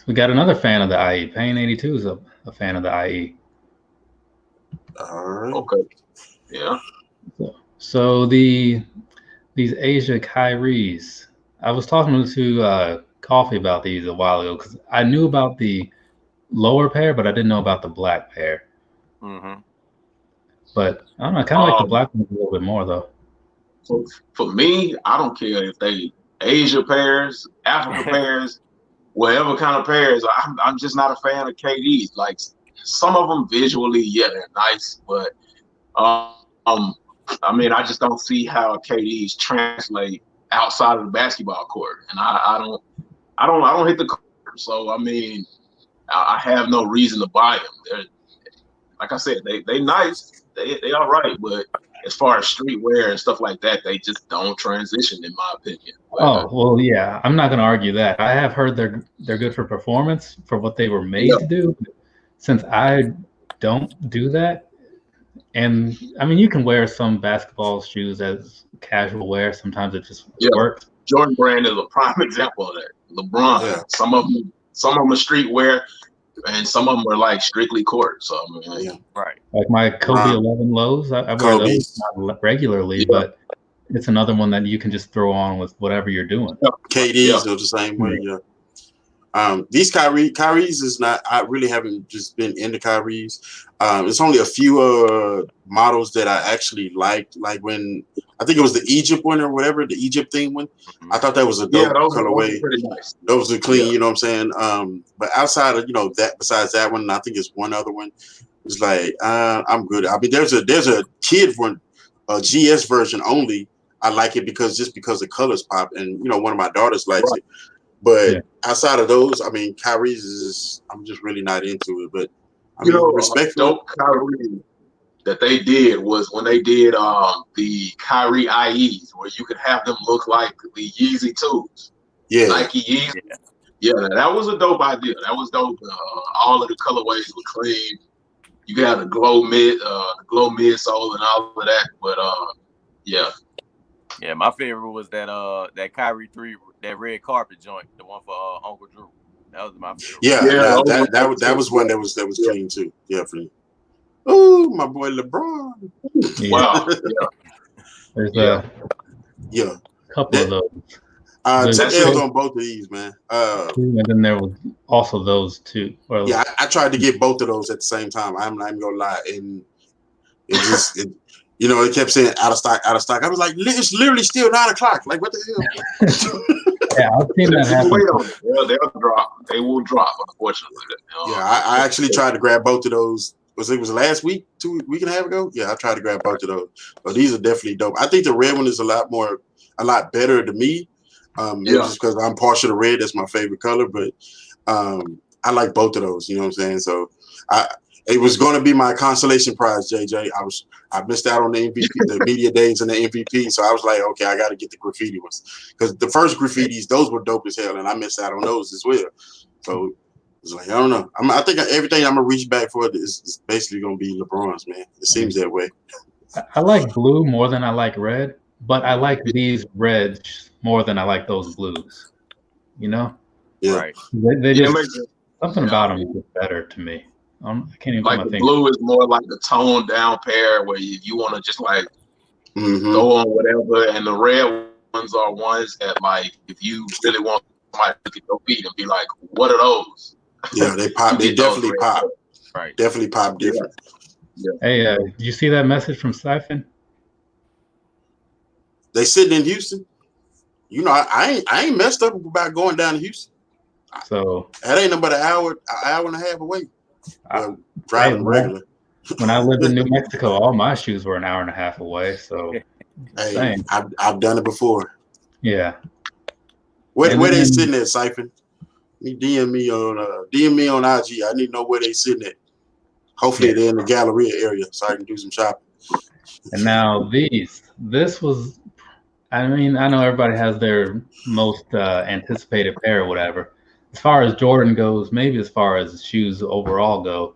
we got another fan of the IE. Payne 82 is a fan of the IE. All right. Okay. Yeah. So these Asia Kyries, I was talking to Coffee about these a while ago because I knew about the lower pair, but I didn't know about the black pair. But I don't know, I kind of like the black one a little bit more though. So for me, I don't care if they Asia pairs, Africa pairs, whatever kind of pairs. I'm just not a fan of KDs. Like some of them visually, they're nice, but I mean, I just don't see how KDs translate outside of the basketball court, and I don't hit the court. So I mean, I have no reason to buy them. They're, like I said, they nice, they all right, but as far as streetwear and stuff like that, they just don't transition, in my opinion. Oh, well, yeah, I'm not going to argue that. I have heard they're good for performance for what they were made to do. Since I don't do that, and I mean, you can wear some basketball shoes as casual wear. Sometimes it just works. Jordan Brand is a prime example of that. LeBron, some of them are streetwear, and some of them are like strictly court. So I mean, right. Like my Kobe 11 lows, I wear those not regularly, but it's another one that you can just throw on with whatever you're doing. KDs are the same way. These Kyrie's is not. I really haven't just been into Kyrie's. It's only a few models that I actually liked. Like when I think it was the Egypt one or whatever, the Egypt thing one. I thought that was a dope colorway. Pretty nice. Those are clean, you know what I'm saying? But outside of that, besides that one, I think it's one other one. It's like I'm good. I mean, there's a kid one, a GS version only. I like it because the colors pop, and one of my daughters likes it. But outside of those, I mean, Kyrie's I'm just really not into it. But I mean, respectful. Dope Kyrie that they did was when they did the Kyrie IEs, where you could have them look like the Yeezy 2s. Yeah, Nike Yeezy. Yeah, that was a dope idea. That was dope. All of the colorways were clean. You could have the glow midsole and all of that. But yeah, my favorite was that Kyrie 3, that red carpet joint, the one for Uncle Drew. That was my favorite. Yeah, that was one that was clean too. Definitely. Oh, my boy LeBron. Wow. There's a couple of those. Took L's on both of these, man. And then there was also those two. I tried to get both of those at the same time. I'm not even gonna lie, and it just it kept saying out of stock. I was like, it's literally still 9 o'clock. Like, what the hell? Yeah, I've seen that happen. Wait on it. They'll drop. They will drop, unfortunately. I actually tried to grab both of those. Was last week, 2 weeks and a half ago? Yeah, I tried to grab both of those. But these are definitely dope. I think the red one is a lot better to me. Just because I'm partial to red. That's my favorite color. But I like both of those. You know what I'm saying? So it was going to be my consolation prize, JJ. I missed out on the MVP, the media days and the MVP. So I was like, okay, I got to get the graffiti ones because the first graffitis, those were dope as hell, and I missed out on those as well. So it's like, I don't know. I think everything I'm gonna reach back for is basically gonna be LeBron's, man. It seems that way. I like blue more than I like red, but I like these reds more than I like those blues. Yeah. Right. They just something about them is better to me. I can't even like the blue is more like the toned down pair where you want to just like throw on whatever, and the red ones are ones that like if you really want somebody to look at your feet and be like, what are those? Yeah, they pop. They definitely pop. Right. Definitely pop different. Yeah. Hey, did you see that message from Siphon? They sitting in Houston. I ain't messed up about going down to Houston. So that ain't about an hour and a half away. Driving regular. When I lived in New Mexico, all my shoes were an hour and a half away. So hey, I've done it before. Yeah. Where they sitting at, Siphon? DM me on IG. I need to know where they sitting at. Hopefully they're in the Galleria area so I can do some shopping. And now this was, I mean, I know everybody has their most anticipated pair or whatever. As far as Jordan goes, maybe as far as shoes overall go,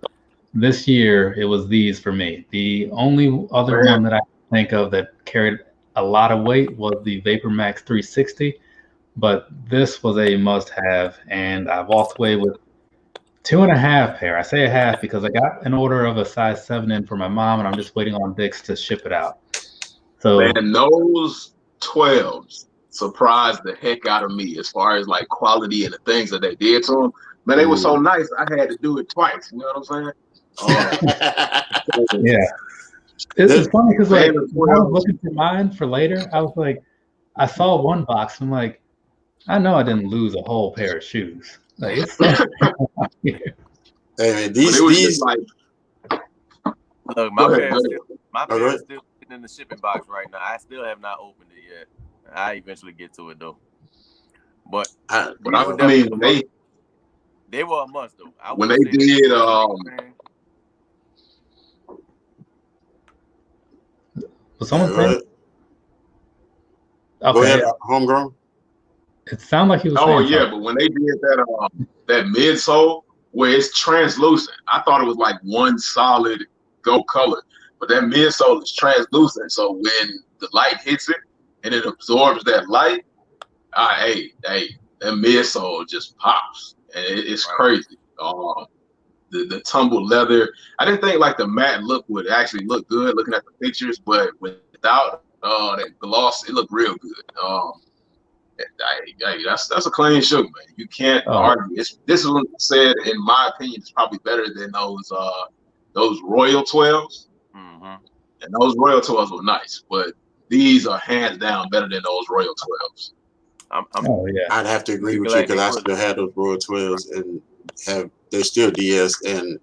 this year it was these for me. The only other one that I think of that carried a lot of weight was the Vapor Max 360. But this was a must-have, and I walked away with 2.5 pair. I say a half because I got an order of a size 7 in for my mom, and I'm just waiting on Dick's to ship it out. So, man, those 12s surprised the heck out of me as far as like quality and the things that they did to them. Man, they were so nice. I had to do it twice. You know what I'm saying? Yeah. It's funny because like when I was looking for mine for later, I was like, I saw one box. I'm like, I know I didn't lose a whole pair of shoes. Like it's hey man, these like look, my pair is still in the shipping box right now. I still have not opened it yet. I eventually get to it though. But I mean, they were a must though. When they did Was someone Go saying? ahead. Okay. Go ahead, Homegrown. It sounded like he was Oh saying yeah, something. but when they did that midsole where it's translucent, I thought it was like one solid gold color, but that midsole is translucent. So when the light hits it and it absorbs that light, hey, that midsole just pops, and it's crazy. The tumbled leather. I didn't think like the matte look would actually look good looking at the pictures, but without that gloss, it looked real good. Hey, that's a clean shoe, man. You can't argue. This is what I said, in my opinion, it's probably better than those Royal 12s. Mm-hmm. And those Royal 12s were nice, but these are hands down better than those Royal 12s. I'd have to agree with you because I still had those Royal 12s and they're still DS, and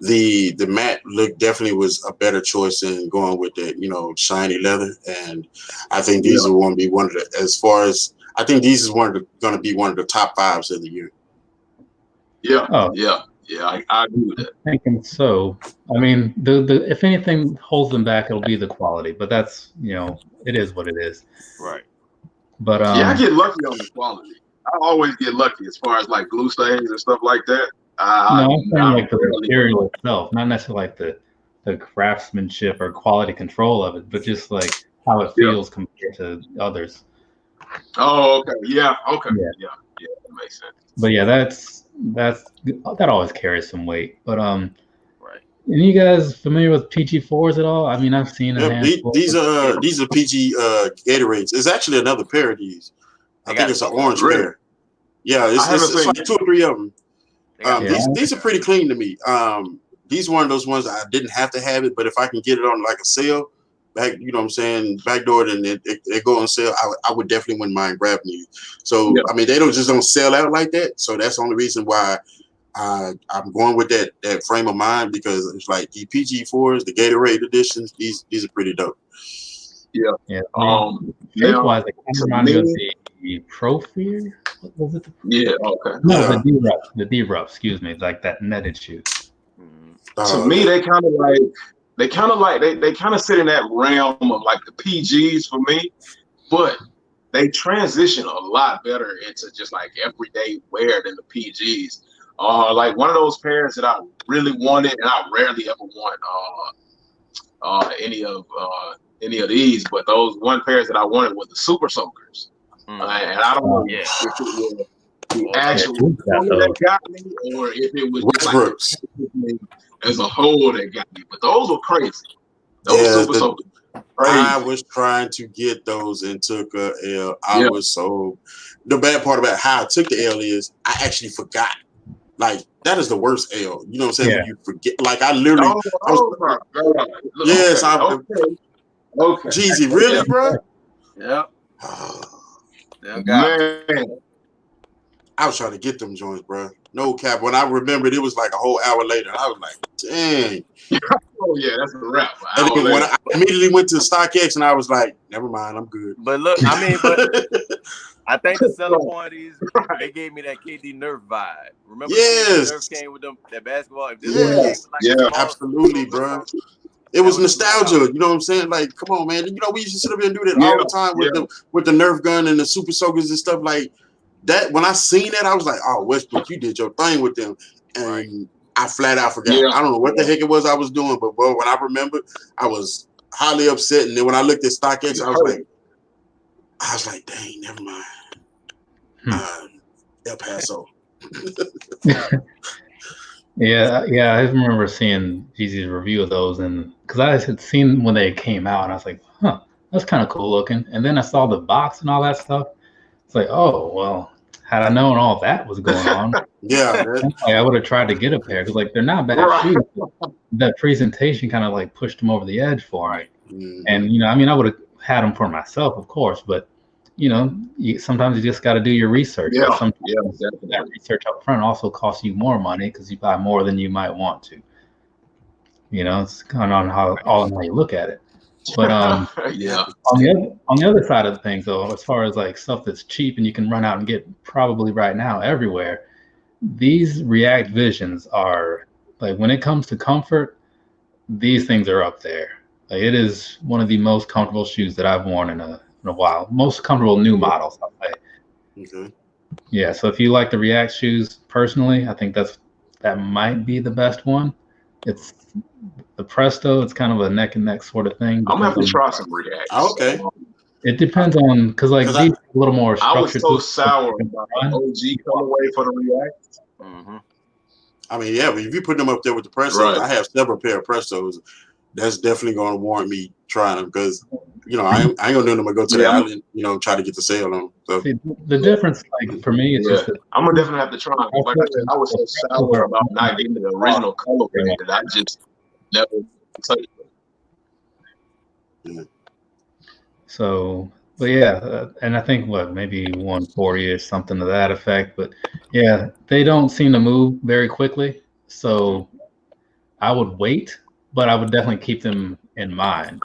the matte look definitely was a better choice than going with the shiny leather. And I think these are going to be one of the, as far as I think these is going to be one of the top 5s of the year. Yeah, I agree with that. Thinking so. I mean, the if anything holds them back, it'll be the quality. But that's it is what it is. Right. But yeah, I get lucky on the quality. I always get lucky as far as like glue stains and stuff like that. No, I'm saying like the material itself, not necessarily like the craftsmanship or quality control of it, but just like how it feels compared to others. Oh, okay. Yeah. Okay. Yeah. That makes sense. But yeah, that always carries some weight. But Are you guys familiar with PG4s at all? I mean, I've seen a handful. These are PG Gatorades. It's actually another pair of these. I think it's an orange pair. Yeah, it's like 2 or 3 of them. These are pretty clean to me. These are one of those ones I didn't have to have it, but if I can get it on like a sale, back, you know what I'm saying, backdoor, and they go on sale, I would definitely wouldn't mind grabbing these. So I mean, they don't sell out like that. So that's the only reason why I'm going with that frame of mind, because it's like the PG4s, the Gatorade editions, these are pretty dope. Yeah. Shape-wise, it kind of reminds me of the Pro Fear. What was it? Okay. No, the D-Rup, excuse me, like that netted shoe. To me, they kind of sit in that realm of like the PGs for me, but they transition a lot better into just like everyday wear than the PGs. Like one of those pairs that I really wanted, and I rarely ever want any of these, but those one pairs that I wanted were the Super Soakers. And I don't know if it was the actual that got me, or if it was just like as a whole that got me. But those were crazy. Those Super Soakers. I was trying to get those and took a L. I was so. The bad part about how I took the L is I actually forgot. Like, that is the worst L. You know what I'm saying? When you forget. Like, I literally. My God. Yes, Okay. Jeezy, really, bro? Yeah. Man. I was trying to get them joints, bro. No cap. When I remembered, it was like a whole hour later. I was like, dang. Oh, yeah, that's a wrap. And then when I immediately went to StockX, and I was like, never mind, I'm good. But look, I mean, I think the selling point of these, they gave me that KD Nerf vibe. Remember, Nerf came with them, that basketball? If this came with like absolutely, bro. It was nostalgia, you know what I'm saying? Like, come on, man. You know, we used to sit up here and do that all the time with the Nerf gun and the Super Soakers and stuff like that. When I seen that, I was like, oh, Westbrook, you did your thing with them. And I flat out forgot. I don't know what the heck it was I was doing, but when I remembered, I was highly upset. And then when I looked at StockX, I was like, dang, never mind. El Paso. Yeah, I remember seeing Jeezy's review of those, and because I had seen when they came out, and I was like, huh, that's kind of cool looking. And then I saw the box and all that stuff. It's like, oh, well, had I known all that was going on, I would have tried to get a pair, because like they're not bad shoes. That presentation kind of like pushed them over the edge for me. And I mean, I would have had them for myself, of course, but sometimes you just got to do your research. Sometimes that research up front also costs you more money because you buy more than you might want to. It's kind of on how you look at it. But on the other side of things, though, as far as like stuff that's cheap and you can run out and get probably right now everywhere, these React Visions are like, when it comes to comfort, these things are up there. Like, it is one of the most comfortable shoes that I've worn in a while. Most comfortable new models, I'll say. Okay. Yeah, so if you like the React shoes, personally, I think that might be the best one. It's the Presto. It's kind of a neck and neck sort of thing. I'm gonna have to try some React. Okay. It depends on, because like these are a little more structured. I was so sour about the OG colorway for the React. Mm-hmm. I mean, yeah, but if you put them up there with the Prestos, right. I have several pair of Prestos. That's definitely going to warrant me trying them because, you know, I ain't going to do them. I go to the island, you know, try to get the sale on them. So. See, the difference, like, for me, it's just that I'm going to definitely have to try them. Like I was so sour about not getting the original colorway that I just never touched them. Yeah. So, but yeah, and I think maybe 140 or something to that effect. But yeah, they don't seem to move very quickly. So I would wait, but I would definitely keep them in mind,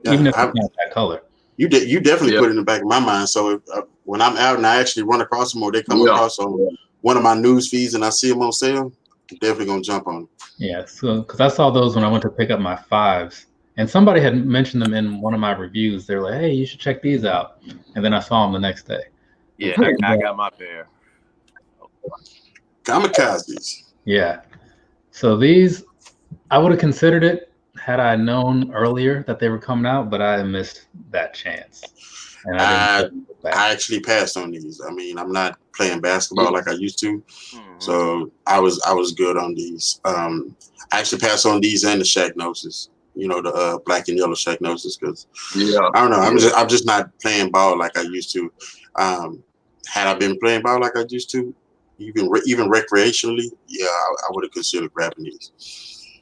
even if it's not that color. You definitely put it in the back of my mind. So if, when I'm out and I actually run across them or they come across on one of my news feeds and I see them on sale, I'm definitely gonna jump on them. Yeah, so because I saw those when I went to pick up my 5s. And somebody had mentioned them in one of my reviews. They were like, hey, you should check these out. And then I saw them the next day. Yeah, I got my pair. Kamikazes. Yeah. So these, I would have considered it had I known earlier that they were coming out, but I missed that chance. And I actually passed on these. I mean, I'm not playing basketball like I used to. Mm-hmm. So I was good on these. I actually passed on these and the Shaq Gnosis. You know, the black and yellow Shaq Gnosis, because I don't know. I'm just not playing ball like I used to. Had I been playing ball like I used to, even recreationally, I would have considered grabbing these.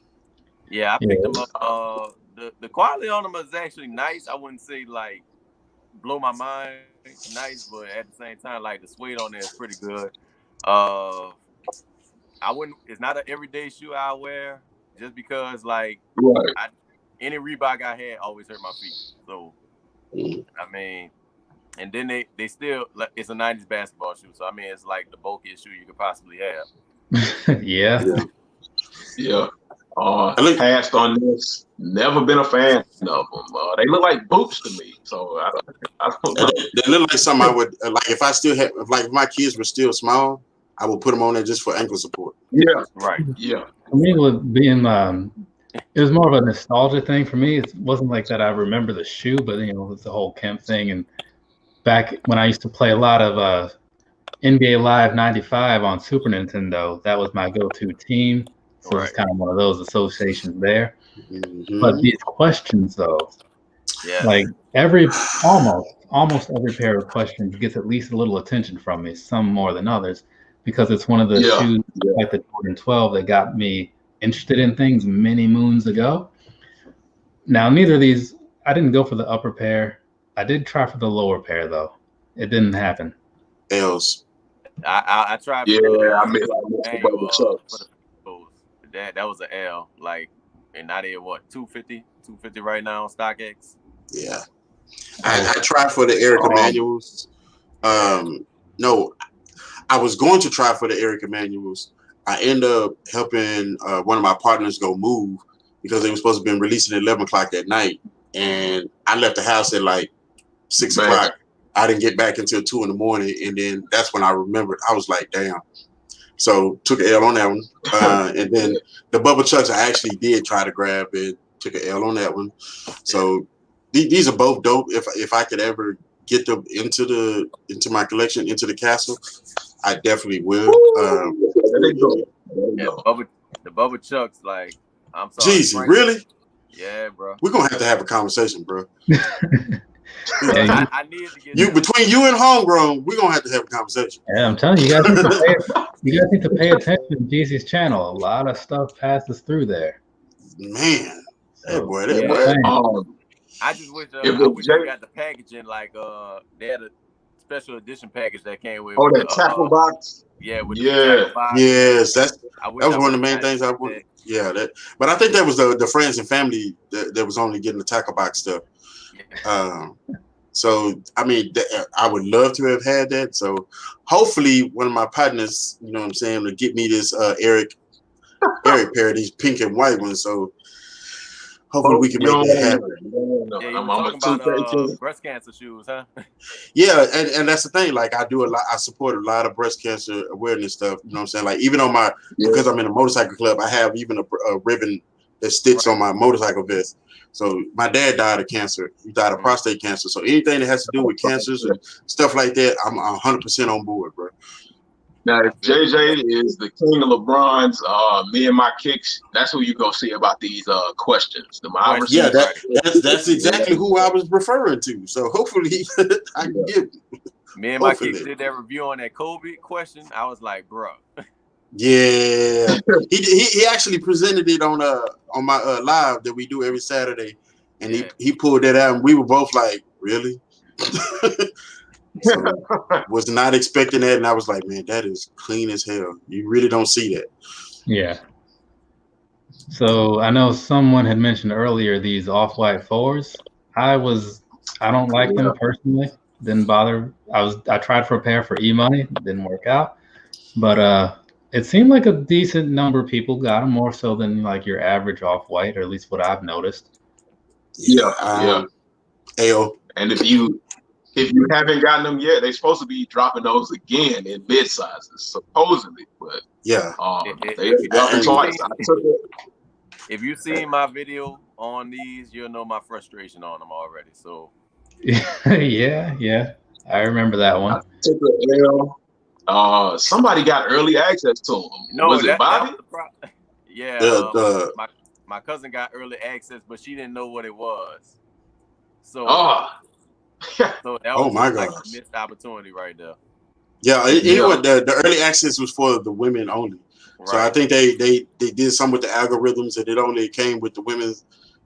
Yeah, I picked them up. The quality on them is actually nice. I wouldn't say like blow my mind nice, but at the same time, like the suede on there is pretty good. It's not an everyday shoe I wear just because like any Reebok I had always hurt my feet. So I mean, and then they still, it's a 90s basketball shoe. So I mean, it's like the bulkiest shoe you could possibly have. Yeah. Passed on this. Never been a fan of them. They look like boots to me. So I don't know. They look like something I would like if I still had, if my kids were still small, I would put them on there just for ankle support. Yeah. Right. Yeah. For me, with being it was more of a nostalgia thing for me. It wasn't like that I remember the shoe, but you know, it's the whole Kemp thing. And back when I used to play a lot of NBA Live 95 on Super Nintendo, that was my go-to team. So it's kind of one of those associations there. Mm-hmm. But these questions, though, like almost every pair of questions gets at least a little attention from me, some more than others, because it's one of the shoes like the Jordan 12 that got me interested in things many moons ago. Now, neither of these, I didn't go for the upper pair. I did try for the lower pair, though. It didn't happen. L's. I tried. I made for that was an L. Like, and I did what, 250 right now on StockX. Yeah, I tried for the Eric Emanuels. No, I was going to try for the Eric Emanuels. I ended up helping one of my partners go move because they were supposed to be releasing at 11 o'clock at night. And I left the house at like 6 o'clock. I didn't get back until 2 in the morning. And then that's when I remembered. I was like, damn. So took an L on that one. And then the Bubba Chucks, I actually did try to grab it. Took an L on that one. So these are both dope. If I could ever get them into my collection, into the castle, I definitely will. The Bubba Chucks, like, I'm sorry. Jeez, really? Yeah, bro. We're gonna have to have a conversation, bro. I need to get between you and Homegrown, we're gonna have to have a conversation. Yeah, I'm telling you, you guys need to pay attention to Jezzy's channel. A lot of stuff passes through there. Man, that boy. I just wish I got the packaging like they had a special edition package that came with. Oh, that tackle box. Yeah, with the tackle box. Yes, that was one of the main things I wanted. Yeah, but I think that was the friends and family that was only getting the tackle box stuff. So I mean, I would love to have had that. So hopefully, one of my partners, you know what I'm saying, will get me this Eric pair of these pink and white ones. So hopefully we can make that happen. Yeah, you were talking about breast cancer shoes, huh? Yeah, and that's the thing. Like I do a lot. I support a lot of breast cancer awareness stuff. You know what I'm saying? Like even on my because I'm in a motorcycle club, I have even a ribbon that stitched on my motorcycle vest. So my dad died of cancer. He died of prostate cancer. So anything that has to do with cancers and stuff like that, I'm 100% on board, bro. Now, if JJ is the king of LeBron's, me and my kicks, that's who you go see about these questions. Yeah, that's exactly who I was referring to. So hopefully I can get. Me and my kicks did that review on that Kobe question. I was like, bro. Yeah, he actually presented it on my live that we do every Saturday, and he pulled that out, and we were both like, really? So was not expecting that, and I was like, man, that is clean as hell. You really don't see that. Yeah. So I know someone had mentioned earlier these off-white 4s. I don't like them personally. Didn't bother. I tried for a pair for E-money, didn't work out. But it seemed like a decent number of people got them, more so than like your average off-white, or at least what I've noticed. Yeah. AO. And if you haven't gotten them yet, they're supposed to be dropping those again in mid sizes, supposedly. But they dropping twice. If you've seen my video on these, you'll know my frustration on them already. So yeah, I remember that one. I took the L. Somebody got early access to them. No, was it Bobby? Yeah, my cousin got early access, but she didn't know what it was. So. So that was like a missed opportunity right there. Yeah, the early access was for the women only. Right. So I think they did some with the algorithms, and it only came with the women,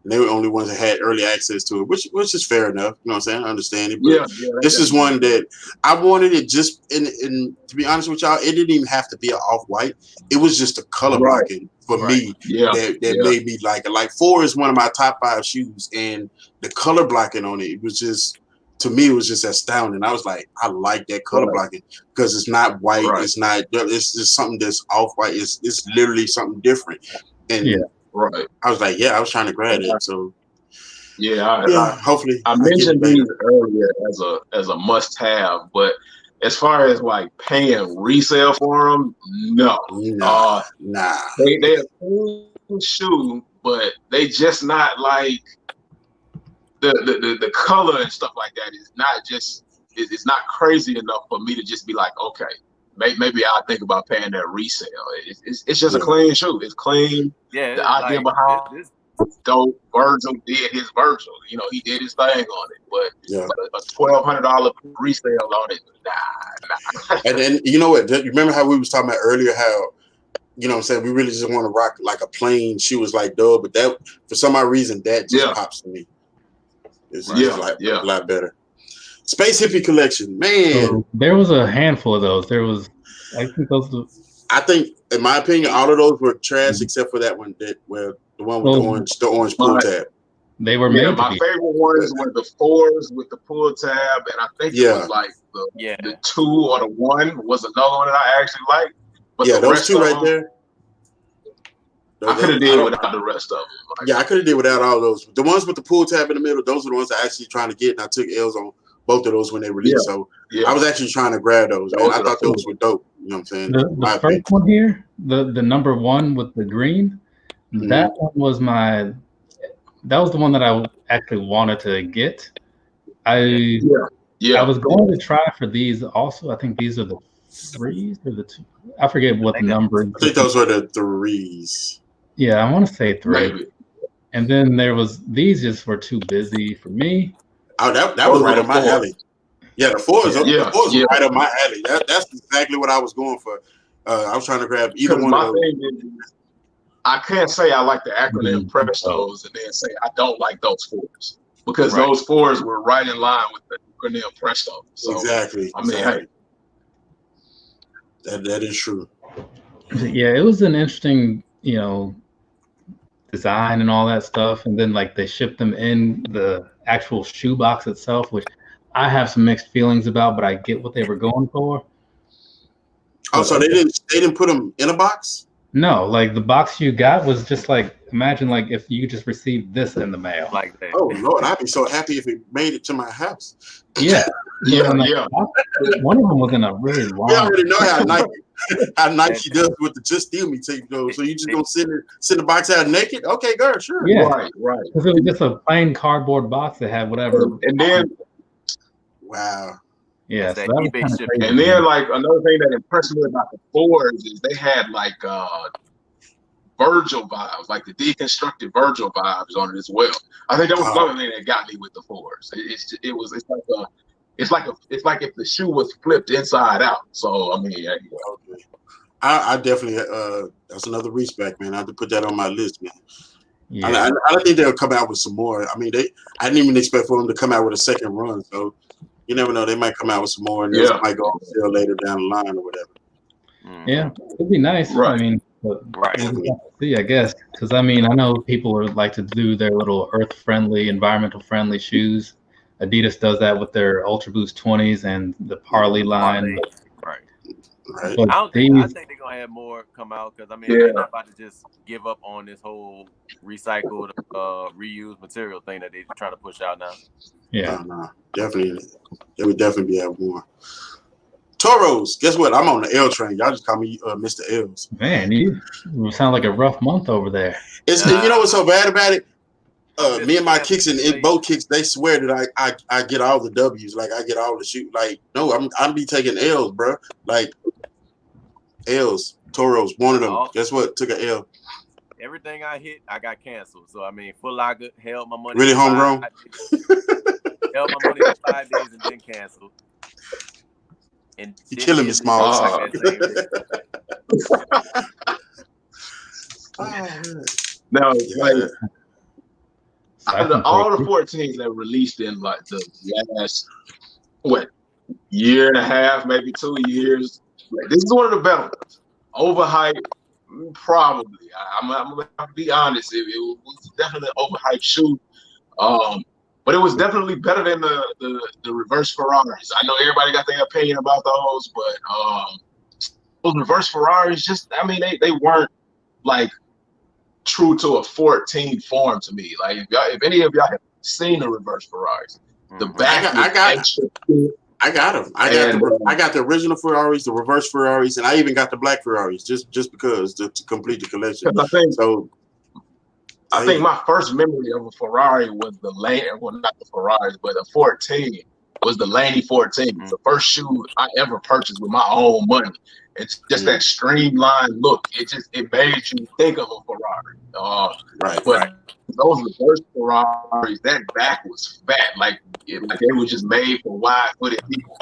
and they were the only ones that had early access to it, which is fair enough. You know what I'm saying? I understand it. But this is one that I wanted it just in to be honest with y'all, it didn't even have to be an off-white. It was just a color blocking for me that made me like it. Like 4 is one of my top 5 shoes, and the color blocking on it was just, to me, it was just astounding. I was like, I like that color blocking because it's not white. It's not. It's just something that's off white. It's literally something different. And I was like, I was trying to grab it. So hopefully I mentioned these earlier as a must have, but as far as like paying resale for them, no. They a cool shoe, but they just not like. The color and stuff like that is not just it's not crazy enough for me to just be like, okay, maybe I'll think about paying that resale. It's just a clean shoe. It's clean. Yeah. The idea behind dope. Virgil did his Virgil. You know, he did his thing on it. But a $1,200 resale on it, nah. And then you know what? You remember how we was talking about earlier how, you know what I'm saying, we really just want to rock like a plain shoe was like dub, but that for some odd reason that just pops to me. It's a lot better. Space Hippie Collection, man. So there was a handful of those. I think, in my opinion, all of those were trash except for that one. The one with the orange pull tab. They were made. My favorite ones were the 4s with the pull tab, and I think it was like the 2 or the 1 was another one that I actually liked. But those 2 right there. I could have did without the rest of them. I could have did without all those. The ones with the pull tab in the middle, those are the ones I actually trying to get, and I took L's on both of those when they released. So I was actually trying to grab those. Man. I thought those were dope. You know what I'm saying? The first one here, the number 1 with the green, that one was that was the one that I actually wanted to get. I was going to try for these also. I think these are the 3s or the 2. I forget what the number. I think those were the 3s. Yeah, I want to say 3. Maybe. And then there was these just were too busy for me. Oh, that was right up my alley. Yeah, the 4s. The 4s were right up my alley. That's exactly what I was going for. I was trying to grab either one of those. I can't say I like the acronym Prestos and then say I don't like those 4s because those 4s were right in line with the acronym Presto. So, exactly. I mean, hey. That is true. Yeah, it was an interesting, design and all that stuff. And then like they shipped them in the actual shoe box itself, which I have some mixed feelings about, but I get what they were going for. Oh, so they didn't put them in a box? No, like the box you got was just like, imagine like if you just received this in the mail. Like that. Oh Lord, I'd be so happy if it made it to my house. Yeah. Yeah, And, like, yeah. one of them was in a really long. We already know how Nike does with the Just Steal Me tape, though. So you just gonna send the box out naked? Okay, girl, sure. Yeah. Right. Because it was just a plain cardboard box that had whatever. And then, Wow. Yeah. So That that was eBay kind of shipping. crazy. and then, like another thing that impressed me about the Fords is they had like Virgil vibes, like the deconstructed Virgil vibes on it as well. I think that was another thing that got me with the Fords. It's like if the shoe was flipped inside out. So I mean, yeah. Okay. I definitely that's another reach back, man. I have to put that on my list, man. Yeah. I don't think they'll come out with some more. I mean, I didn't even expect for them to come out with a second run. So you never know, they might come out with some more, and they might go on sale later down the line or whatever. Yeah, it'd be nice. Right. I mean, but we'll see, I guess, because I mean, I know people would like to do their little earth-friendly, environmental-friendly shoes. Adidas does that with their Ultra Boost 20s and the Parley line. Right. But I think they're gonna have more come out because I mean they're not about to just give up on this whole recycled, reused material thing that they're trying to push out now. Yeah, no, definitely, they would definitely be have more. Toros, guess what? I'm on the L train. Y'all just call me Mr. L's. Man, you sound like a rough month over there. It's you know what's so bad about it? Me and my kicks and both kicks, they swear that I get all the W's, like I get all the shoot. Like no, I'm be taking L's, bro. Like L's, Toros, one of them. Guess what? Took an L. Everything I hit, I got canceled. So I mean, Foot Locker held my money. Really homegrown? Held my money for 5 days and then canceled. And you're killing me, Smalls. Now, like out of all the 14s that released in like the last year and a half, maybe 2 years, like, this is one of the better ones. Overhyped, probably. I'm gonna be honest. It was definitely an overhyped shoe. But it was definitely better than the reverse Ferraris. I know everybody got their opinion about those, but those reverse Ferraris, just I mean, they weren't like true to a 14 form to me. Like if any of y'all have seen the reverse Ferraris, the back I got them. I got the original Ferraris, the reverse Ferraris, and I even got the black Ferraris just because to complete the collection. I think my first memory of a Ferrari was the not the Ferraris, but the 14 was the Laney 14. It's the first shoe I ever purchased with my own money. It's just that streamlined look. It made you think of a Ferrari. But those reverse Ferraris, that back was fat, like it was just made for wide-footed people.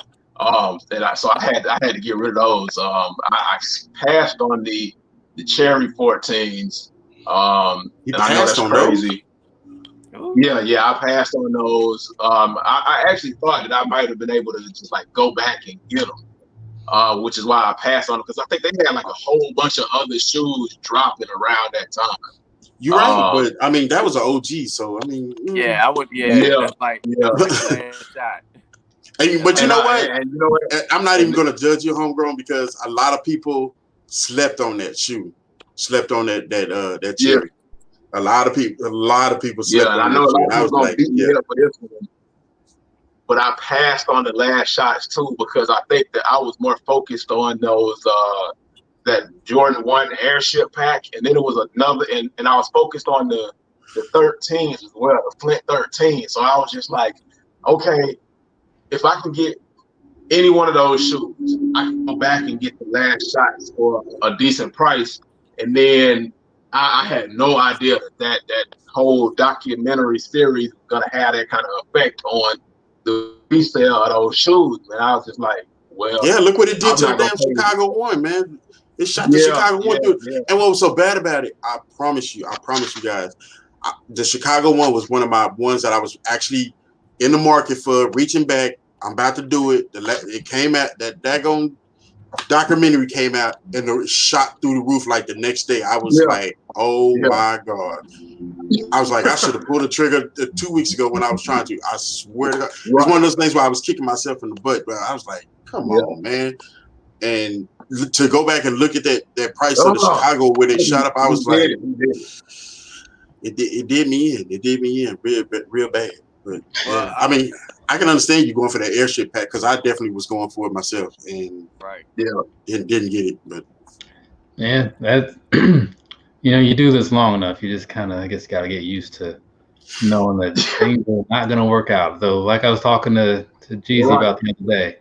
So I had to get rid of those. I passed on the Cherry 14s. And I know that's crazy. Yeah, I passed on those. I actually thought that I might have been able to just like go back and get them, which is why I passed on them because I think they had like a whole bunch of other shoes dropping around that time. You're right, but I mean that was an OG, so I mean, I would, that's like shot. But you know what? I'm not even going to judge you, homegrown, because a lot of people slept on that shoe. Slept on that Cherry. A lot of people slept on I know that. A lot of people gonna beat me up for this one. But I passed on the last shots too because I think that I was more focused on those that Jordan 1 airship pack, and then it was another, and I was focused on the 13s as well, the Flint 13. So I was just like, okay, if I can get any one of those shoes, I can go back and get the last shots for a decent price. And then I had no idea that whole documentary series was gonna have that kind of effect on the resale of those shoes. And I was just like, well, yeah, look what it did to the damn Chicago one, man. It shot the Chicago one through. And what was so bad about it, I promise you guys, the Chicago one was one of my ones that I was actually in the market for, reaching back. I'm about to do it. It came out, that daggone documentary came out and it shot through the roof like the next day. I was like, oh my God. I was like, I should have pulled the trigger 2 weeks ago when I was trying to. I swear to God. It was one of those things where I was kicking myself in the butt, but I was like, come on, man. And to go back and look at that price of the Chicago where they shot up, I was like, it did me in. It did me in real bad. But yeah, I mean, I can understand you going for that airship pack because I definitely was going for it myself, and didn't get it. But yeah, that you do this long enough, you just kind of, I guess, got to get used to knowing that things are not going to work out. Though, like I was talking to Jezzy about the other day,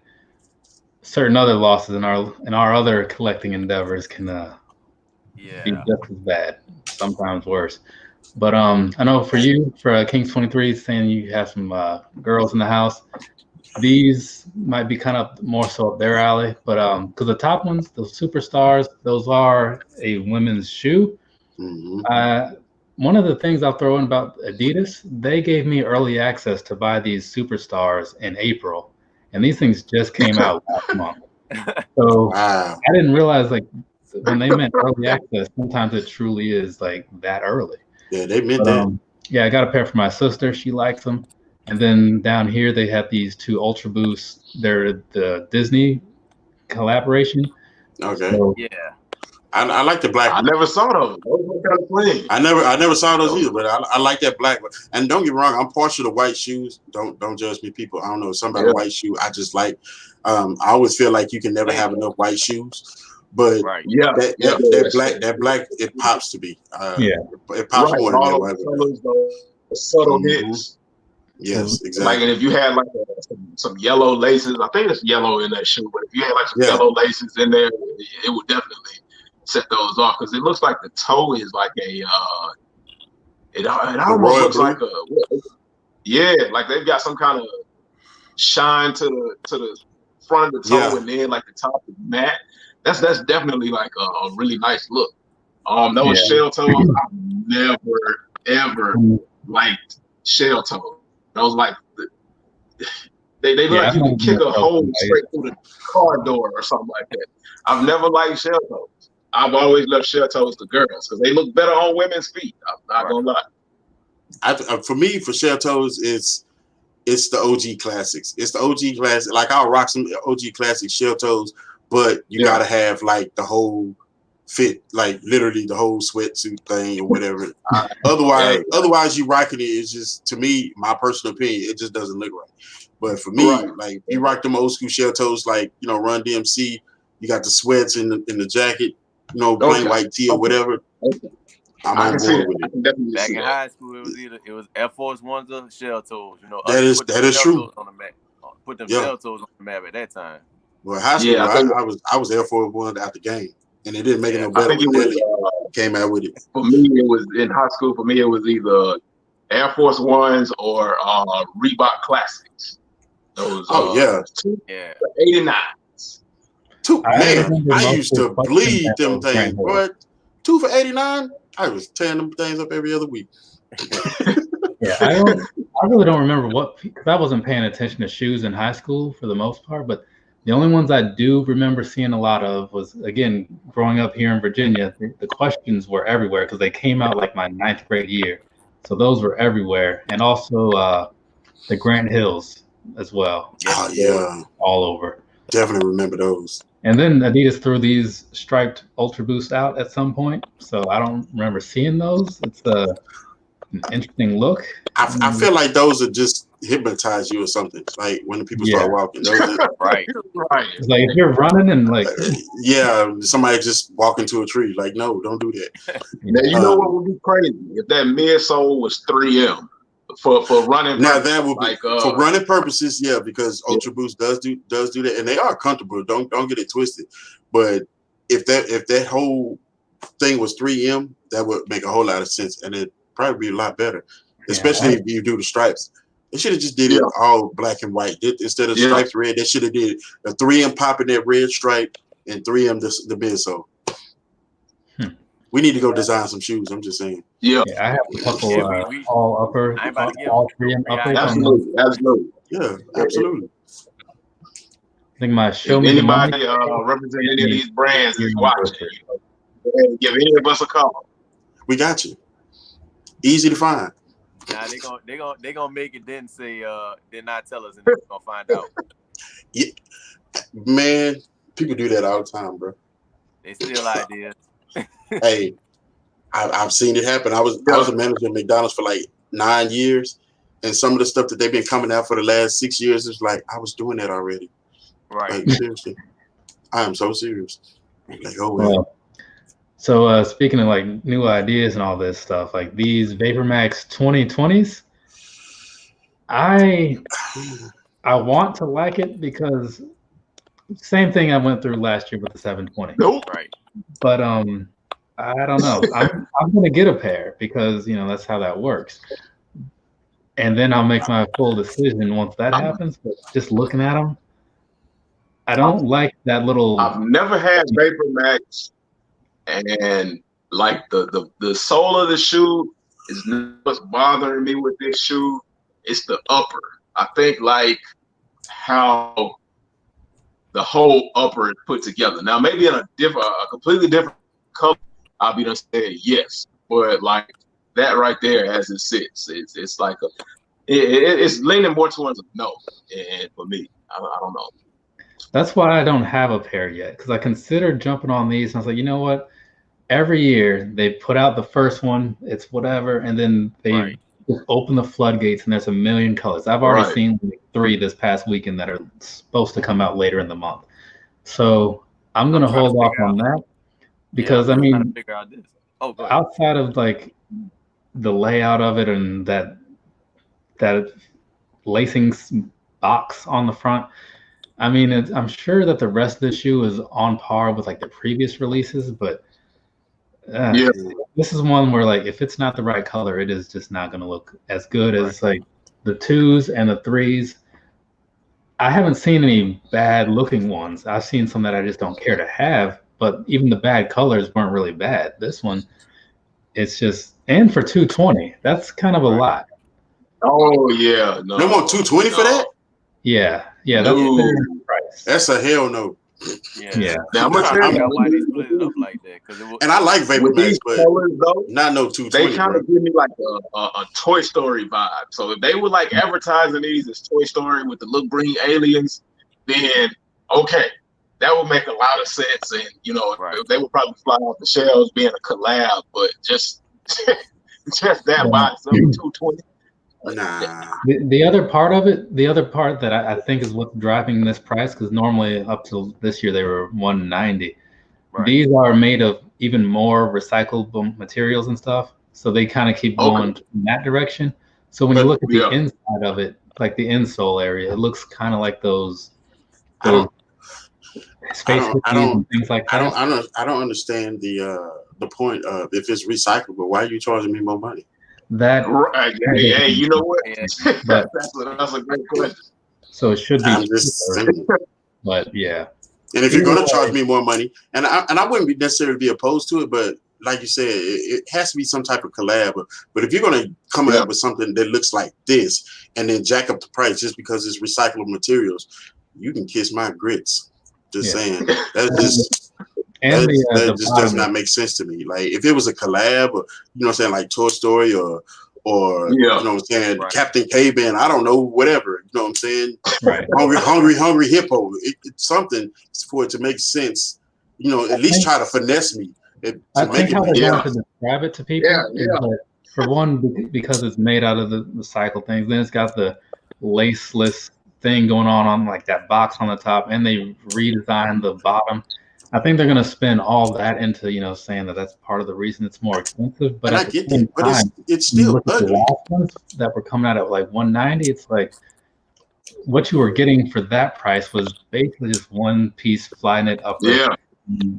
certain other losses in our other collecting endeavors can be just as bad, sometimes worse. But I know for you, for Kings23, saying you have some girls in the house, these might be kind of more so up their alley. But because the top ones, those superstars, those are a women's shoe. One of the things I'll throw in about Adidas, they gave me early access to buy these superstars in April, and these things just came out last month. So I didn't realize, like, when they meant early access, sometimes it truly is like that early. Yeah, they meant that. Yeah, I got a pair for my sister. She likes them. And then down here, they have these two Ultra Boosts. They're the Disney collaboration. Okay. So, I like the black. I never saw those. I never saw those either, but I like that black one. And don't get me wrong, I'm partial to white shoes. Don't judge me, people. I don't know, something about a white shoe I just like. I always feel like you can never have enough white shoes. But that black, it pops to me. It pops more than that white. The subtle hits. Yes, exactly. Like, and if you had like some yellow laces, I think it's yellow in that shoe, but if you had like some yellow laces in there, it would definitely set those off, because it looks like the toe is like a it almost looks like like they've got some kind of shine to the front of the toe, and then like the top is matte. That's definitely like a really nice look. Those shell toes, I've never ever liked shell toes. Those like they look like you can kick a hole straight through the car door or something like that. I've never liked shell toes. I've always loved shell toes to girls because they look better on women's feet. I'm not gonna lie. For me, for shell toes, it's the OG classics. It's the OG classic. Like, I'll rock some OG classic shell toes, but you gotta have like the whole fit, like literally the whole sweatsuit thing or whatever. Otherwise you rocking it. It's just, to me, my personal opinion, it just doesn't look right. But for me, like, you rock them old school shell toes, like, Run DMC. You got the sweats in the jacket. Plain white tee or whatever. I'm on board with it. Back in high school, it was Air Force Ones or shell toes. That is true. On the mat. Put them shell toes on the map at that time. Well, high school, I was Air Force One out the game, and it didn't make it no better when Nelly came out with it. For me, it was in high school. For me, it was either Air Force Ones or Reebok Classics. Those 89. I used to bleed them things, bro. 2 for $89. I was tearing them things up every other week. I really don't remember because I wasn't paying attention to shoes in high school for the most part. But the only ones I do remember seeing a lot of was, again, growing up here in Virginia. The questions were everywhere because they came out like my 9th grade year, so those were everywhere, and also the Grant Hills as well. All over. Definitely remember those. And then Adidas threw these striped Ultra Boosts out at some point, so I don't remember seeing those. It's an interesting look. I feel like those are just hypnotize you or something. Like when the people start walking, those are, right. It's like if you're running and like somebody just walk into a tree. Like, no, don't do that. Now, you know what would be crazy if that midsole was 3M. For running, now that would be for running purposes, because Ultra Boost does do that, and they are comfortable. Don't get it twisted. But if that whole thing was 3M, that would make a whole lot of sense, and it'd probably be a lot better, especially if you do the stripes. They should have just did it all black and white. Instead of stripes red, they should have did a 3M popping that red stripe and 3M the midsole. We need to go design some shoes. I'm just saying. Yeah, I have a couple all upper, all 3M uppers. Absolutely. Yeah, absolutely. I think my show me anybody representing any of these brands is watching. Give any of us a call. We got you. Easy to find. Nah, they gonna make it then say did not tell us, and they're gonna find out. Yeah, man. People do that all the time, bro. They steal ideas. Hey, I've seen it happen. I was a manager at McDonald's for like 9 years, and some of the stuff that they've been coming out for the last 6 years is like I was doing that already. Right. Like, seriously, I am so serious. Like, oh well. So speaking of like new ideas and all this stuff, like these VaporMax 2020s, I want to like it because same thing I went through last year with the 720. Nope. Right. But I don't know. I'm gonna get a pair because that's how that works. And then I'll make my full decision once that happens. But just looking at them, I don't like that little. I've never had VaporMax, and like the sole of the shoe is not what's bothering me with this shoe. It's the upper. I think like how the whole upper is put together. Now maybe in a completely different color, I'll be done saying yes, but like that right there as it sits, it's like it's leaning more towards a no. And for me, I don't know. That's why I don't have a pair yet, because I considered jumping on these, and I was like, you know what? Every year they put out the first one, it's whatever, and then they just open the floodgates, and there's a million colors. I've already seen like 3 this past weekend that are supposed to come out later in the month. So I'm gonna hold off on that because I mean, outside of like the layout of it and that lacing box on the front, I mean, I'm sure that the rest of the shoe is on par with like the previous releases, but this is one where like if it's not the right color, it is just not going to look as good as like the 2s and the 3s. I haven't seen any bad looking ones. I've seen some that I just don't care to have, but even the bad colors weren't really bad. This one, it's just, and for 220, that's kind of a lot. Oh yeah, no more 220 for that. Yeah, that's their price. That's a hell no. Yeah. Now, why they split it up like that? And I like VaporMax, but colors, though, not no 220. They kind of give me like a Toy Story vibe. So if they were like advertising these as Toy Story with the little green aliens, then okay, that would make a lot of sense. And they would probably fly off the shelves being a collab. But just that by itself, 220. Nah. The other part of it, the other part that I think is what's driving this price, because normally up till this year they were $190. These are made of even more recyclable materials and stuff, so they kind of keep going in that direction. So when you look at the inside of it, like the insole area, it looks kind of like those space and things like that. I don't understand the point of if it's recyclable, why are you charging me more money? That hey, you know what? That's a great question. So it should be cheaper, but yeah. And if you're going to charge me more money, and I wouldn't necessarily be opposed to it, but like you said, it has to be some type of collab. But if you're going to come up with something that looks like this and then jack up the price just because it's recyclable materials, you can kiss my grits. Just saying. That just does not make sense to me. Like if it was a collab, or like Toy Story or Captain K-Band, I don't know, whatever. You know what I'm saying? Right. Hungry hippo. It's something for it to make sense. At least try to finesse me. I think how they want to describe it to people is that, for one, because it's made out of the recycled things, then it's got the laceless thing going on like that box on the top, and they redesigned the bottom. I think they're going to spend all that into, saying that that's part of the reason it's more expensive. But at the same time, it's still ugly. The last ones that were coming out at like $190, it's like what you were getting for that price was basically just one piece Flyknit upper,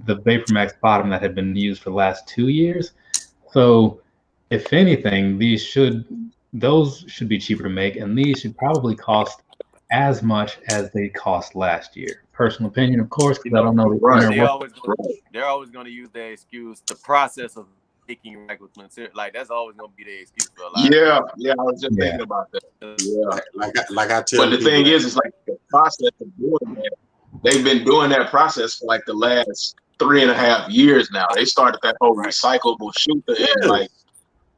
the VaporMax bottom that had been used for the last 2 years. So if anything, those should be cheaper to make, and these should probably cost as much as they cost last year. Personal opinion, of course, because I don't know. They're always going to use their excuse. The process of making regular material, like that's always going to be their excuse for a lot. Yeah, I was just thinking about that. Yeah, like I tell. But the thing is, it's like the process of doing that. They've been doing that process for like the last 3.5 years now. They started that whole recyclable shoe thing like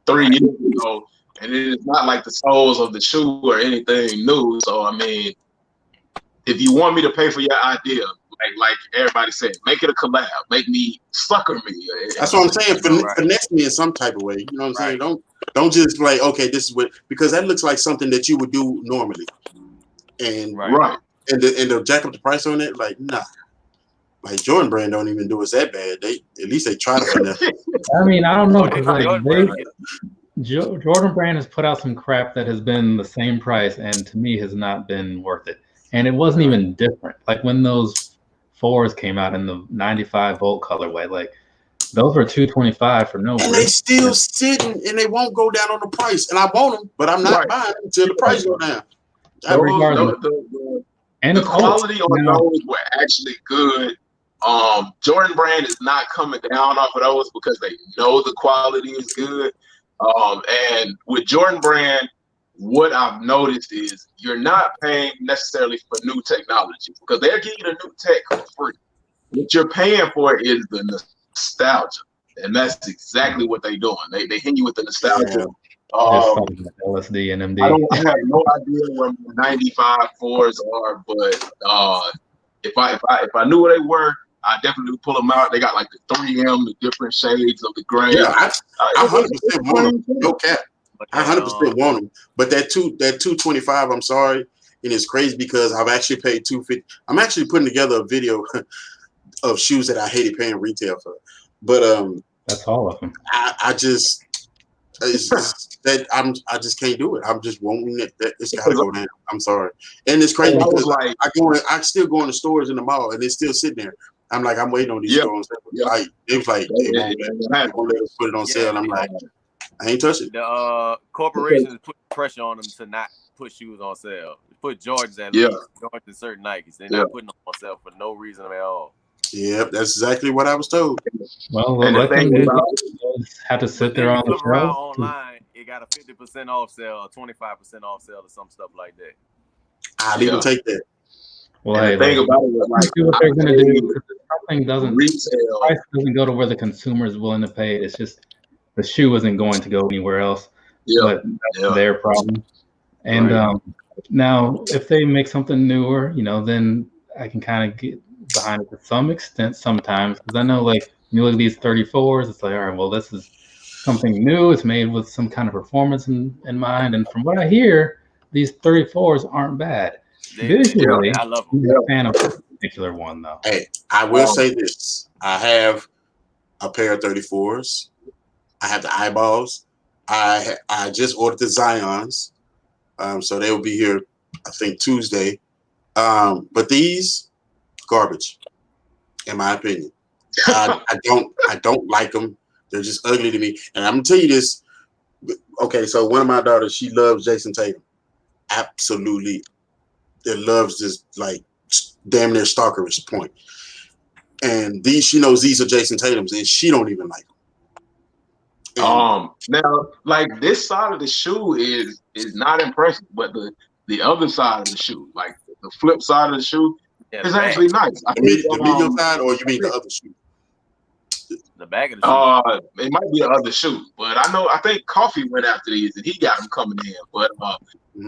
3 years ago, and it's not like the soles of the shoe or anything new. So I mean, if you want me to pay for your idea, Like everybody said, make it a collab. Make me sucker me. That's what I'm saying. Finesse me in some type of way. You know what I'm saying? Don't just like, okay, this is what, because that looks like something that you would do normally. And and to jack up the price on it, like, nah. Like Jordan Brand don't even do us that bad. At least they try to finesse. I mean, I don't know, because like Jordan Brand has put out some crap that has been the same price, and to me has not been worth it. And it wasn't even different. Like when those 4s came out in the 95 volt colorway, like those were $225 for no reason. And they still sitting, and they won't go down on the price. And I want them, but I'm not buying them until the price go down. The quality on those were actually good. Jordan Brand is not coming down off of those because they know the quality is good. And with Jordan Brand, what I've noticed is you're not paying necessarily for new technology because they're giving you the new tech for free. What you're paying for is the nostalgia, and that's exactly what they're doing. They hit you with the nostalgia. LSD and MD. I have no idea where 95 4s are, but if I knew where they were, I definitely would pull them out. They got like the 3M, the different shades of the gray. Yeah, I 100% want them. No cap. I 100% want them. But that 225, I'm sorry, and it's crazy because I've actually paid $250. I'm actually putting together a video of shoes that I hated paying retail for. But that's all of them. I just I just can't do it. I'm just wanting it. It's got to go down. I'm sorry. And it's crazy because I still go in the stores in the mall and it's still sitting there. I'm like, I'm waiting on these stores. Like, it was like, they won't let us put it on sale. And I'm like, I ain't touching it. The corporations put pressure on them to not put shoes on sale. Put Jordans at least. Jordans and certain Nikes. They're not putting them on sale for no reason at all. Yep, that's exactly what I was told. Well, let them have to sit there on the shelf. Online, it got a 50% off sale, a 25% off sale, or some stuff like that. I'll even take that. Well, hey, the thing about it is, like, see what they're going to do. Because something doesn't, the price doesn't go to where the consumer is willing to pay. It's just the shoe isn't going to go anywhere else. But that's their problem. And now, if they make something newer, then I can kind of get behind it to some extent sometimes, because I know, like, you look at these 34s, it's like, all right, well, this is something new. It's made with some kind of performance in mind. And from what I hear, these 34s aren't bad. Visually, I love them. I'm a fan of this particular one, though. Hey, I will say this. I have a pair of 34s. I have the eyeballs. I just ordered the Zions. So they will be here, I think, Tuesday. But these, garbage, in my opinion. I don't like them. They're just ugly to me. And I'm gonna tell you this. Okay, so one of my daughters, she loves Jason Tatum. Absolutely, it loves this, like, damn near stalkerish point. And these, she knows these are Jason Tatum's, and she don't even like them. Now, like, this side of the shoe is not impressive, but the other side of the shoe, like the flip side of the shoe, is actually nice. The medium side, or you mean the other shoe? The back of the shoe. It might be the other shoe, but I think Coffee went after these and he got them coming in. But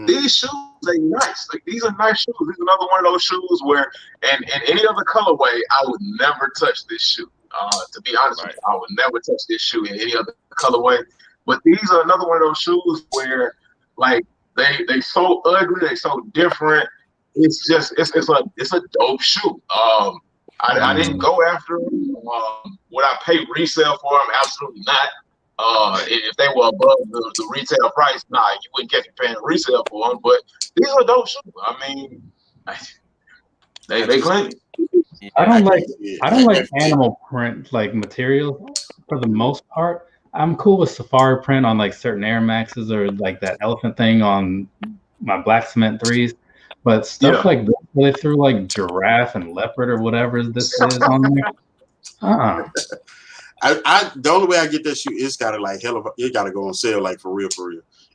these shoes are nice. Like, these are nice shoes. This is another one of those shoes where, and any other colorway, I would never touch this shoe. To be honest with you, I would never touch this shoe in any other colorway. But these are another one of those shoes where, like, they so ugly, they so different. It's just it's a dope shoe. I didn't go after them. Would I pay resale for them? Absolutely not. If they were above the retail price, nah, you wouldn't catch me paying resale for them. But these are dope shoes. I mean, they clean. I don't like animal print, like, materials for the most part. I'm cool with safari print on, like, certain Air Maxes, or like that elephant thing on my black cement 3s. But stuff like this, where they threw like giraffe and leopard or whatever this is on there. The only way I get that shoe is gotta, like, it gotta go on sale, like, for real.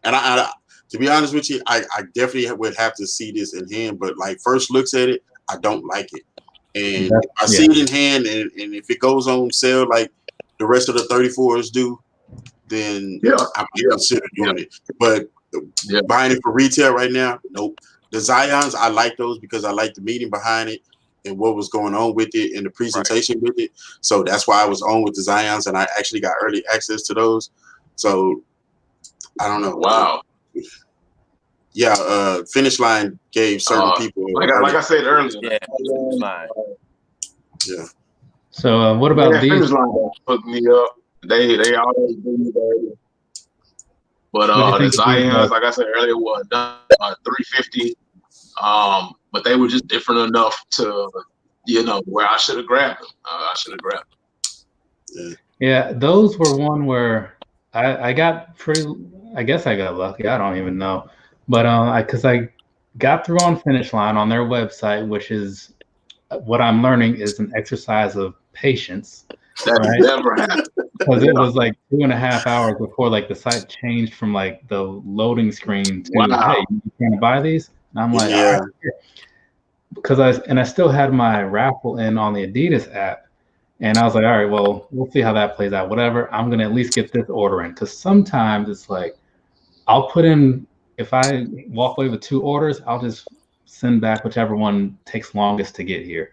And I to be honest with you, I definitely would have to see this in hand. But, like, first looks at it, I don't like it. And if I see it in hand, and if it goes on sale like the rest of the 34s do, then I might consider doing it. But buying it for retail right now, nope. The Zions, I like those because I like the meaning behind it, and what was going on with it and the presentation with it. So that's why I was on with the Zions, and I actually got early access to those. So I don't know. Wow. Yeah, Finish Line gave certain people like I said earlier. Yeah. So what about these? Finish Line hooked me up. They always do me dirty. But the Zions, like I said earlier, was done 350. But they were just different enough to, where I should have grabbed them. I should have grabbed them. Yeah, those were one where I got pretty. I guess I got lucky. I don't even know, but because I got through on Finish Line on their website, which is what I'm learning is an exercise of patience. That never happened. Because it was like 2.5 hours before like the site changed from like the loading screen to hey, you can't buy these. And I'm like, yeah, because I still had my raffle in on the Adidas app, and I was like, all right, well, we'll see how that plays out. Whatever, I'm gonna at least get this order in, because sometimes it's like I'll put in, if I walk away with 2 orders, I'll just send back whichever one takes longest to get here.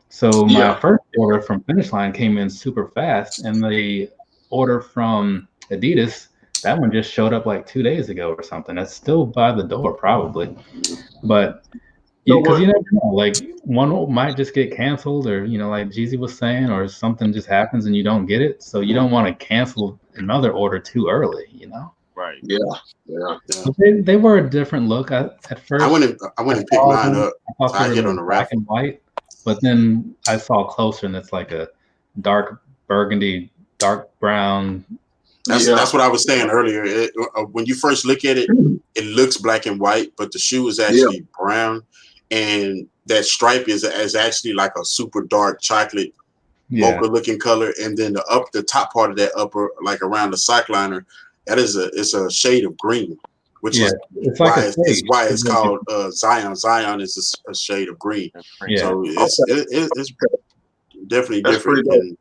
So my first order from Finish Line came in super fast, and the order from Adidas, that one just showed up like 2 days ago or something. That's still by the door probably, but because you never know, like one might just get canceled, or like Jezzy was saying, or something just happens and you don't get it, so you don't want to cancel another order too early, Right. Yeah. But they were a different look. At first I went and picked mine up. I thought they were black and white. But then I saw closer, and it's like a dark burgundy, dark brown. That's what I was saying earlier. When you first look at it, it looks black and white, but the shoe is actually brown, and that stripe is actually like a super dark chocolate mocha looking color. And then the top part of that upper, like around the sock liner, it's a shade of green, which is it's like why it's called Zion. Zion is a shade of green. So it's definitely different. And,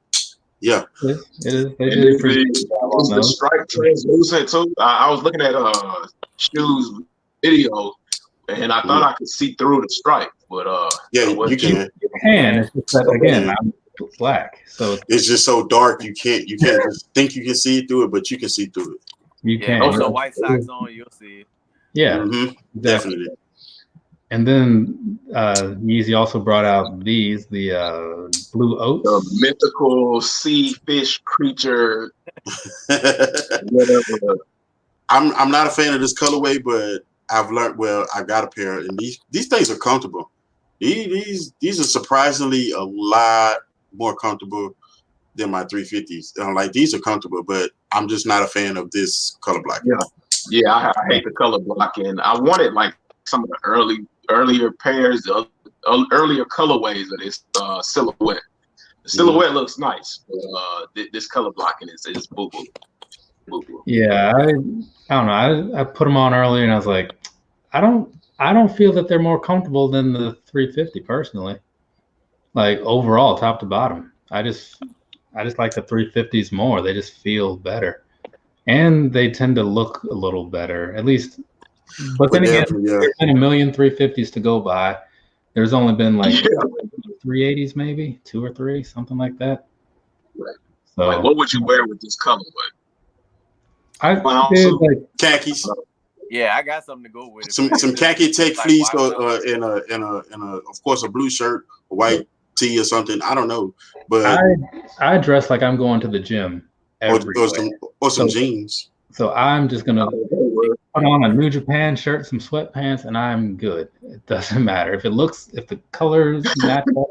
it is. The stripe translucent too. I was looking at Shoes video, and I thought I could see through the stripe, but you can. You can. It's just that again, I'm black, so it's just so dark. You can't just think you can see through it, but you can see through it. You can. Also, white socks on, you'll see it. Yeah, definitely. And then Yeezy also brought out the blue oats, the mythical sea fish creature. Whatever. I'm not a fan of this colorway, but I've learned. Well, I've got a pair, and these things are comfortable. These are surprisingly a lot more comfortable than my 350s. Like, these are comfortable, but I'm just not a fan of this color block. Yeah, I hate the color blocking. I wanted like some of the earlier pairs, the earlier colorways of this silhouette. The silhouette looks nice, but this color blocking is boo boo. Yeah, I don't know. I put them on earlier, and I was like, I don't feel that they're more comfortable than the 350 personally. Like overall, top to bottom, I just like the 350s more. They just feel better, and they tend to look a little better, at least. But then again, there's been a million 350s to go by. There's only been like 380s, maybe 2 or 3, something like that. Right. So, like, what would you wear with this colorway? I did like khakis. Yeah, I got something to go with it. Some khaki tech fleece, or in a of course a blue shirt, a white tee or something. I don't know, but I dress like I'm going to the gym or some jeans. So I'm just gonna put on a New Japan shirt, some sweatpants, and I'm good. It doesn't matter if the colors match up.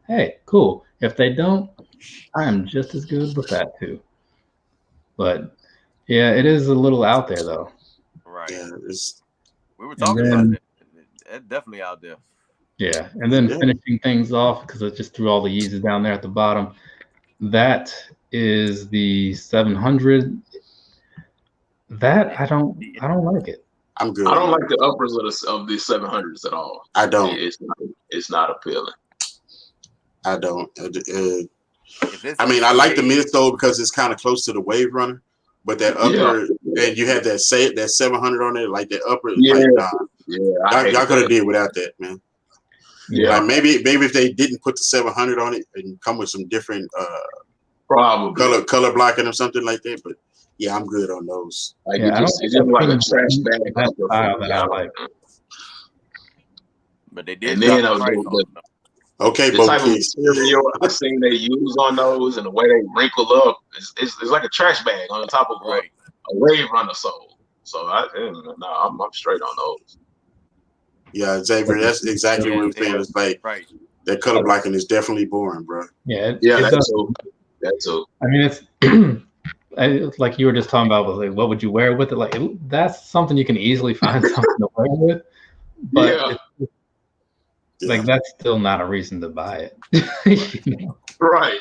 Hey, cool. If they don't, I am just as good with that too. But yeah, it is a little out there though. Right. Yeah, we were talking about it. It's definitely out there. Yeah, and then finishing things off, because I just threw all the Yeezys down there at the bottom. That is the 700. That I don't like it. I'm good. I don't like the uppers of the 700s at all. I don't. It's not appealing. I don't. I mean, I like the midsole because it's kind of close to the Wave Runner, but that upper, and you have that 700 on it, like that upper. Y'all could have did without that, man. Yeah. Like maybe if they didn't put the 700 on it and come with some different probably color blocking or something like that. But yeah, I'm good on those. Like it's just like a trash bag. That style that I like. But they did. And then okay, the type of material I seen they use on those and the way they wrinkle up, it's like a trash bag on the top of a Wave Runner sole. So I'm straight on those. Yeah, Xavier, that's exactly what I'm saying. It's like that color blocking is definitely boring, bro. Yeah, that's too. I mean, it's like you were just talking about, like, what would you wear with it? Like, that's something you can easily find something to wear with, but like that's still not a reason to buy it. You know? Right.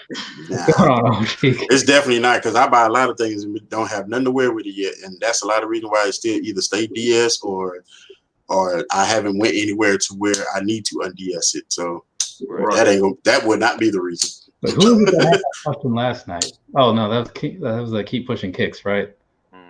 Nah, it's definitely not, because I buy a lot of things and we don't have nothing to wear with it yet, and that's a lot of reason why it still either stay DS or I haven't went anywhere to where I need to un-DS it. So that would not be the reason. But who was it that had that question last night? Oh no, that was the Keep Pushing Kicks, right?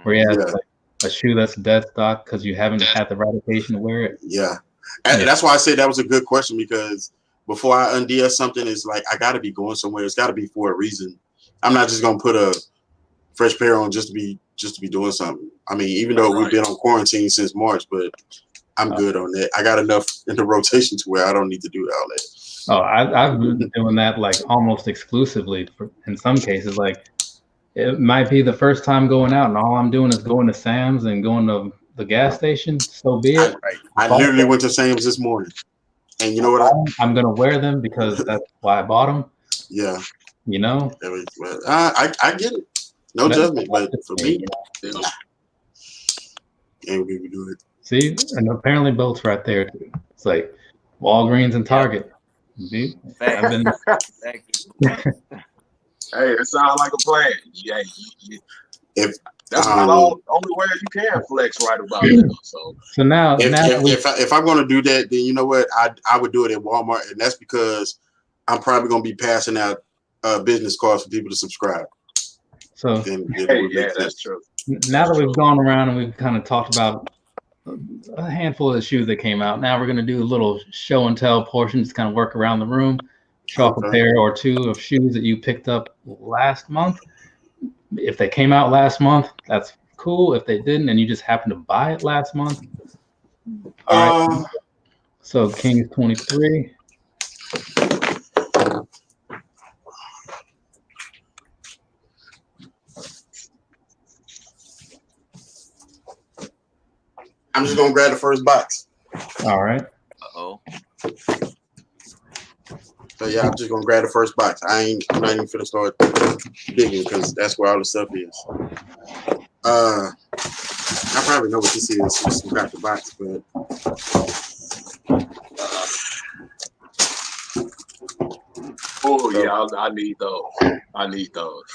Where you had like a shoe that's dead stock because you haven't had the right occasion to wear it. Yeah. And that's why I said that was a good question, because before I un-DS something, it's like I got to be going somewhere. It's got to be for a reason. I'm not just gonna put a fresh pair on just to be doing something. I mean, even though we've been on quarantine since March, but I'm good on that. I got enough in the rotation to where I don't need to do all that. Oh, I've been doing that like almost exclusively in some cases. Like it might be the first time going out, and all I'm doing is going to Sam's and going to the gas station. So be it. I literally went to Sam's this morning, and you know what? I'm gonna wear them because that's why I bought them. Yeah. You know. I get it. No judgment, but for me, ain't we do it. See, and apparently both right there too. It's like Walgreens and Target. See? I've been. Hey, it sounds like a plan. Yeah, if that's not the only way you can flex right about it. So now, if I'm going to do that, then you know what? I would do it at Walmart, and that's because I'm probably going to be passing out business cards for people to subscribe. So that's true. Now that we've gone around and we've kind of talked about a handful of the shoes that came out, now we're going to do a little show and tell portion, just kind of work around the room, show off a pair or two of shoes that you picked up last month. If they came out last month, that's cool. If they didn't and you just happened to buy it last month, all right. So Kings23. I'm just gonna grab the first box. All right. Uh-oh. So yeah, I'm just gonna grab the first box. I'm not even finna start digging because that's where all the stuff is. I probably know what this is. Just grab the box, but I need those.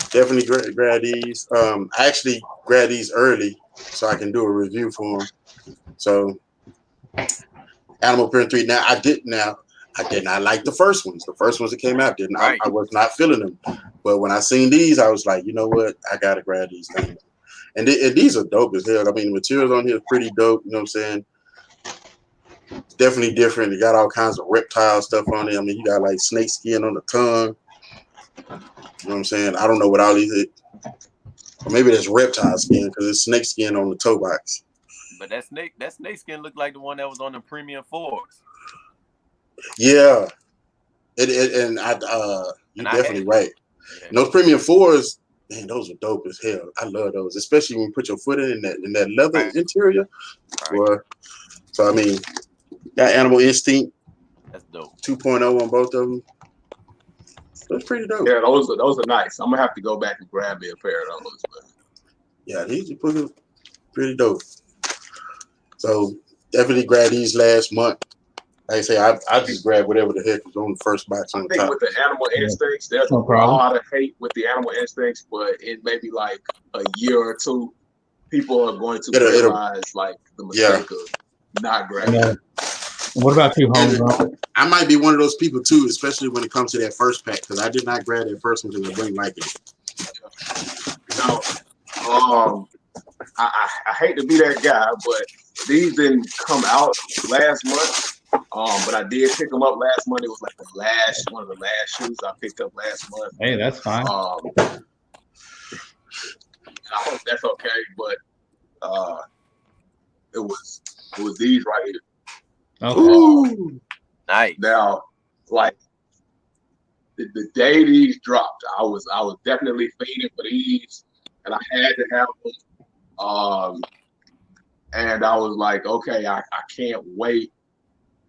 Definitely grab these. I actually grabbed these early so I can do a review for them. So Animal Print 3. Now I did not like the first ones. The first ones that came out didn't. I was not feeling them. But when I seen these, I was like, you know what? I gotta grab these things. And these are dope as hell. I mean, the materials on here are pretty dope. You know what I'm saying? Definitely different. They got all kinds of reptile stuff on it. I mean, you got like snake skin on the tongue. You know what I'm saying? I don't know what all these are. Or maybe that's reptile skin because it's snake skin on the toe box. But that snake skin looked like the one that was on the premium 4s. Yeah. You're definitely right. Yeah. And those premium 4s, man, those are dope as hell. I love those, especially when you put your foot in that leather interior. Right. So I mean, got Animal Instinct. That's dope. 2.0 on both of them. That's pretty dope. Yeah, those are nice. I'm gonna have to go back and grab me a pair of those. But yeah, these are pretty dope. So definitely grab these last month. Like I say, I just grabbed whatever the heck was on the first box on the top. With the Animal Instincts, there's a lot of hate with the Animal Instincts, but it may be like a year or two, people are going to realize like the mistake of not grabbing. Yeah. What about you, HomeGrown? I might be one of those people too, especially when it comes to that first pack, because I did not grab that first one because I didn't like it. I hate to be that guy, but these didn't come out last month. But I did pick them up last month. It was like one of the last shoes I picked up last month. Hey, that's fine. I hope that's okay, but it was these right here. Okay. Nice. Now, like the day these dropped, I was definitely fiending for these, and I had to have them. And I was like, okay, I can't wait,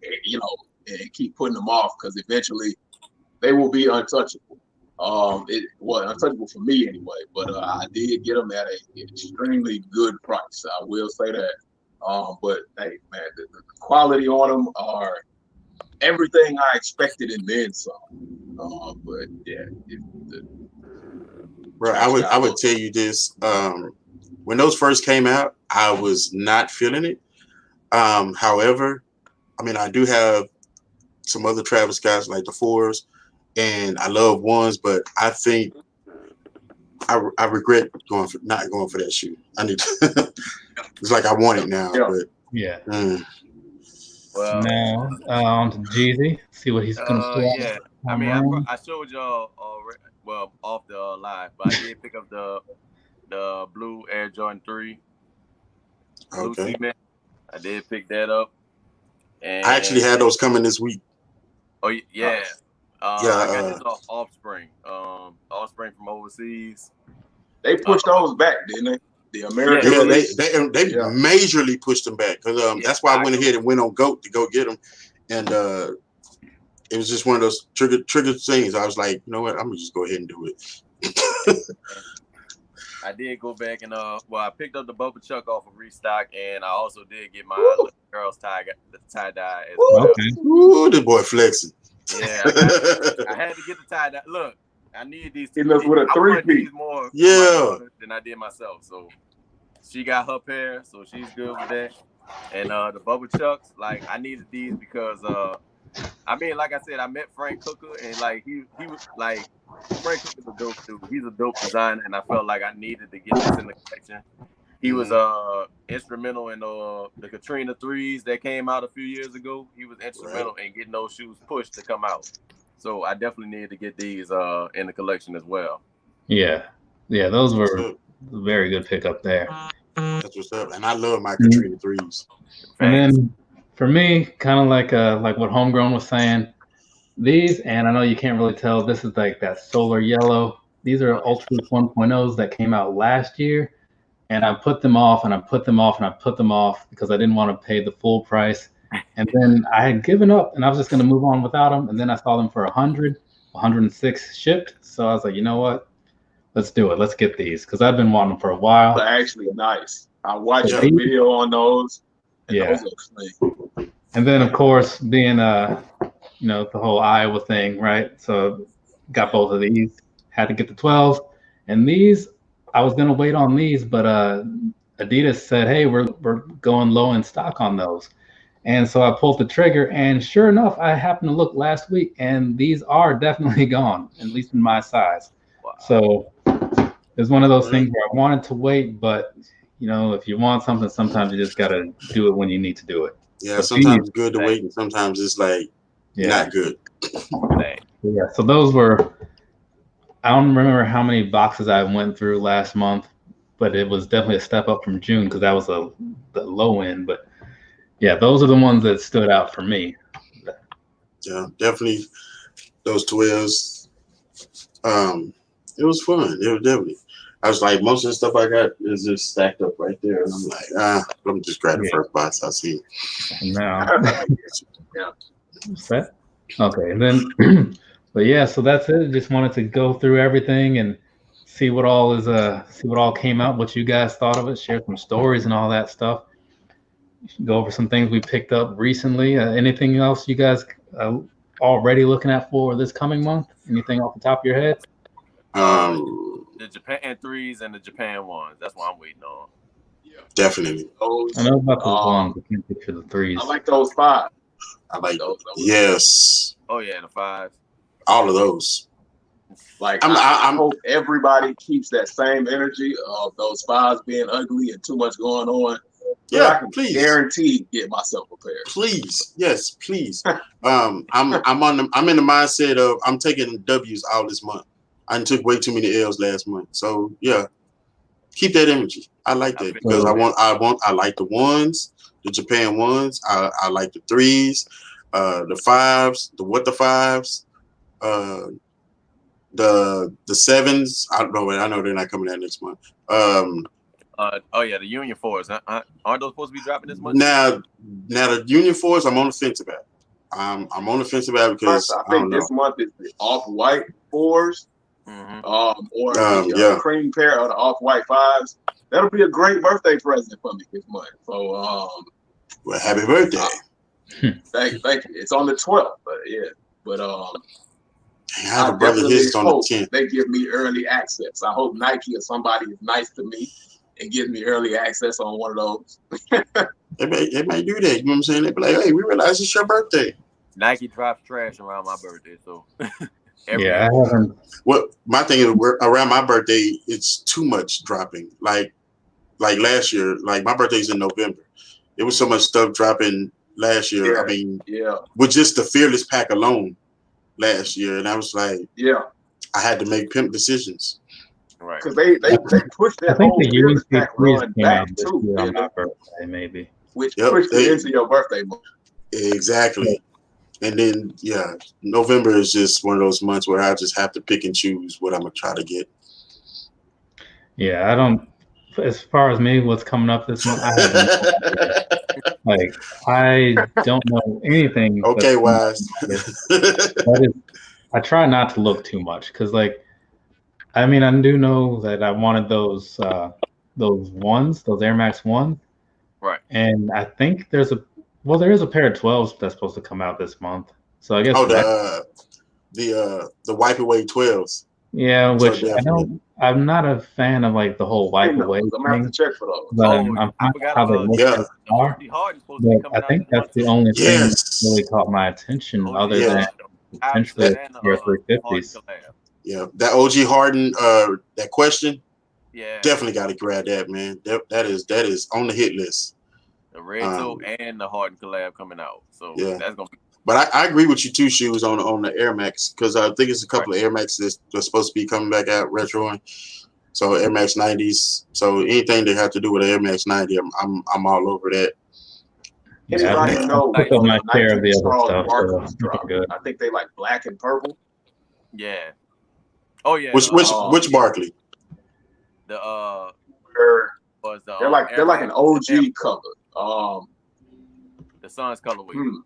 and keep putting them off because eventually they will be untouchable. Untouchable for me anyway. But I did get them at an extremely good price. I will say that. But hey, man, the quality on them are everything I expected and then some. But yeah, bro, I would tell you this. When those first came out, I was not feeling it. However, I mean, I do have some other Travis Scotts like the 4s, and I love 1s, but I think I regret not going for that shoe. I need to. It's like I want it now, but yeah. Well, now on to Jezzy. See what he's gonna pull. Yeah, I mean, I showed y'all already, well, off the live, but I did pick up the blue Air Jordan 3. Blue cement. I did pick that up. And I actually had those coming this week. Oh yeah. I got this Offspring. Offspring from overseas. They pushed those back, didn't they? The American. Yeah, they majorly pushed them back because that's why I went ahead and went on GOAT to go get them, and it was just one of those trigger things. I was like, you know what, I'm gonna just go ahead and do it. I did go back and I picked up the Bubba Chuck off of Restock, and I also did get my girls tie dye as well. Okay. Ooh, the boy flexing. Yeah, I had to get the tie dye. Look, I need these. He looks with a 3-piece more than I did myself. So she got her pair, so she's good with that. And the Bubba Chucks, like I needed these because I mean, like I said, I met Frank Cooker, and like he was like Frank Cooker's a dope dude. He's a dope designer, and I felt like I needed to get this in the collection. He was instrumental in the Katrina 3s that came out a few years ago. He was instrumental in getting those shoes pushed to come out. So I definitely needed to get these in the collection as well. Yeah, those were a very good pickup there. That's what's up, and I love my Katrina 3s. And then for me, kind of like what Homegrown was saying, these, and I know you can't really tell, this is like that solar yellow. These are Ultra 1.0s that came out last year, and I put them off, and I put them off, and I put them off because I didn't want to pay the full price. And then I had given up, and I was just going to move on without them. And then I saw them for 106 shipped. So I was like, you know what? Let's do it. Let's get these because I've been wanting them for a while. They're actually nice. I watched a video on those. And yeah. Those look clean. And then, of course, being the whole Iowa thing, right? So got both of these. Had to get the 12s. And these, I was going to wait on these, but Adidas said, hey, we're going low in stock on those. And so I pulled the trigger, and sure enough, I happened to look last week, and these are definitely gone, at least in my size. Wow. So it's one of those things where I wanted to wait, but if you want something, sometimes you just got to do it when you need to do it. Yeah, sometimes it's good to wait, and sometimes it's like not good. Yeah, so those were, I don't remember how many boxes I went through last month, but it was definitely a step up from June because that was the low end, but yeah, those are the ones that stood out for me. Yeah, definitely those 12s. It was fun. It was definitely. I was like, most of the stuff I got is just stacked up right there, and I'm like, let me just grab the first box I see. No. Set. Okay, and then, but yeah, so that's it. Just wanted to go through everything and see what all came out, what you guys thought of it, share some stories and all that stuff. Go over some things we picked up recently. Anything else you guys already looking at for this coming month? Anything off the top of your head? The Japan 3s and the Japan 1s. That's what I'm waiting on. Yeah, definitely. I know about those ones. I can't picture the 3s. I like those 5. I like those. Yes. Oh yeah, the 5s. All of those. Like I hope everybody keeps that same energy of those 5s being ugly and too much going on. Yeah, I can guarantee get myself prepared. Please, yes, please. I'm in the mindset of I'm taking W's out this month. I took way too many L's last month, so yeah, keep that energy. I like that because I like the ones, the Japan ones. I like the threes, the fives, the fives, the sevens. I don't know. I know they're not coming out next month. The Union 4s. Aren't those supposed to be dropping this month? Now the Union 4s, I'm on the fence about. I'm on the fence about because I think this month is the off-white 4s, or the cream pair of the off-white 5s. That'll be a great birthday present for me this month. So, well, happy birthday! Thank you. It's on the 12th, but I have a brother his on the 10th. They give me early access. I hope Nike or somebody is nice to me and gives me early access on one of those. They may do that. You know what I'm saying? They be like, hey, we realize it's your birthday. Nike drops trash around my birthday, so I haven't. Well, my thing is around my birthday, it's too much dropping. Like last year, like my birthday's in November. There was so much stuff dropping last year. I mean, with just the Fearless pack alone last year, and I was like, I had to make pimp decisions. Right, because they pushed that. I think the Fearless UNC pack run back too on my birthday, maybe. Which pushed it into your birthday month. Exactly. And then November is just one of those months where I just have to pick and choose what I'm gonna try to get. Yeah, I don't. As far as me, what's coming up this month, I don't know anything. Okay, Wise. I try not to look too much because, I mean, I do know that I wanted those ones, those Air Max 1s. Right. And I think there is a pair of 12s that's supposed to come out this month. So I guess the wipe away 12s. Yeah, which I'm not a fan of the whole wipe away thing. I'm gonna have to check for those. But I forgot how they look. But I think that's the only thing that really caught my attention, other than potentially the 350s. Yeah, that OG Harden, that question. Yeah, definitely got to grab that, man. That is on the hit list. The Red Toe and the Harden collab coming out, so that's gonna be. But I agree with you too, Shoes, on the Air Max, because I think it's a couple of Air Maxes that's supposed to be coming back out retroing. So Air Max 90s. So anything they have to do with Air Max 90, I'm all over that. Anybody know my share of the other stuff. So good. I think they like black and purple. Yeah. Oh yeah. Which Barkley? The they're like an OG color. The Suns colorway.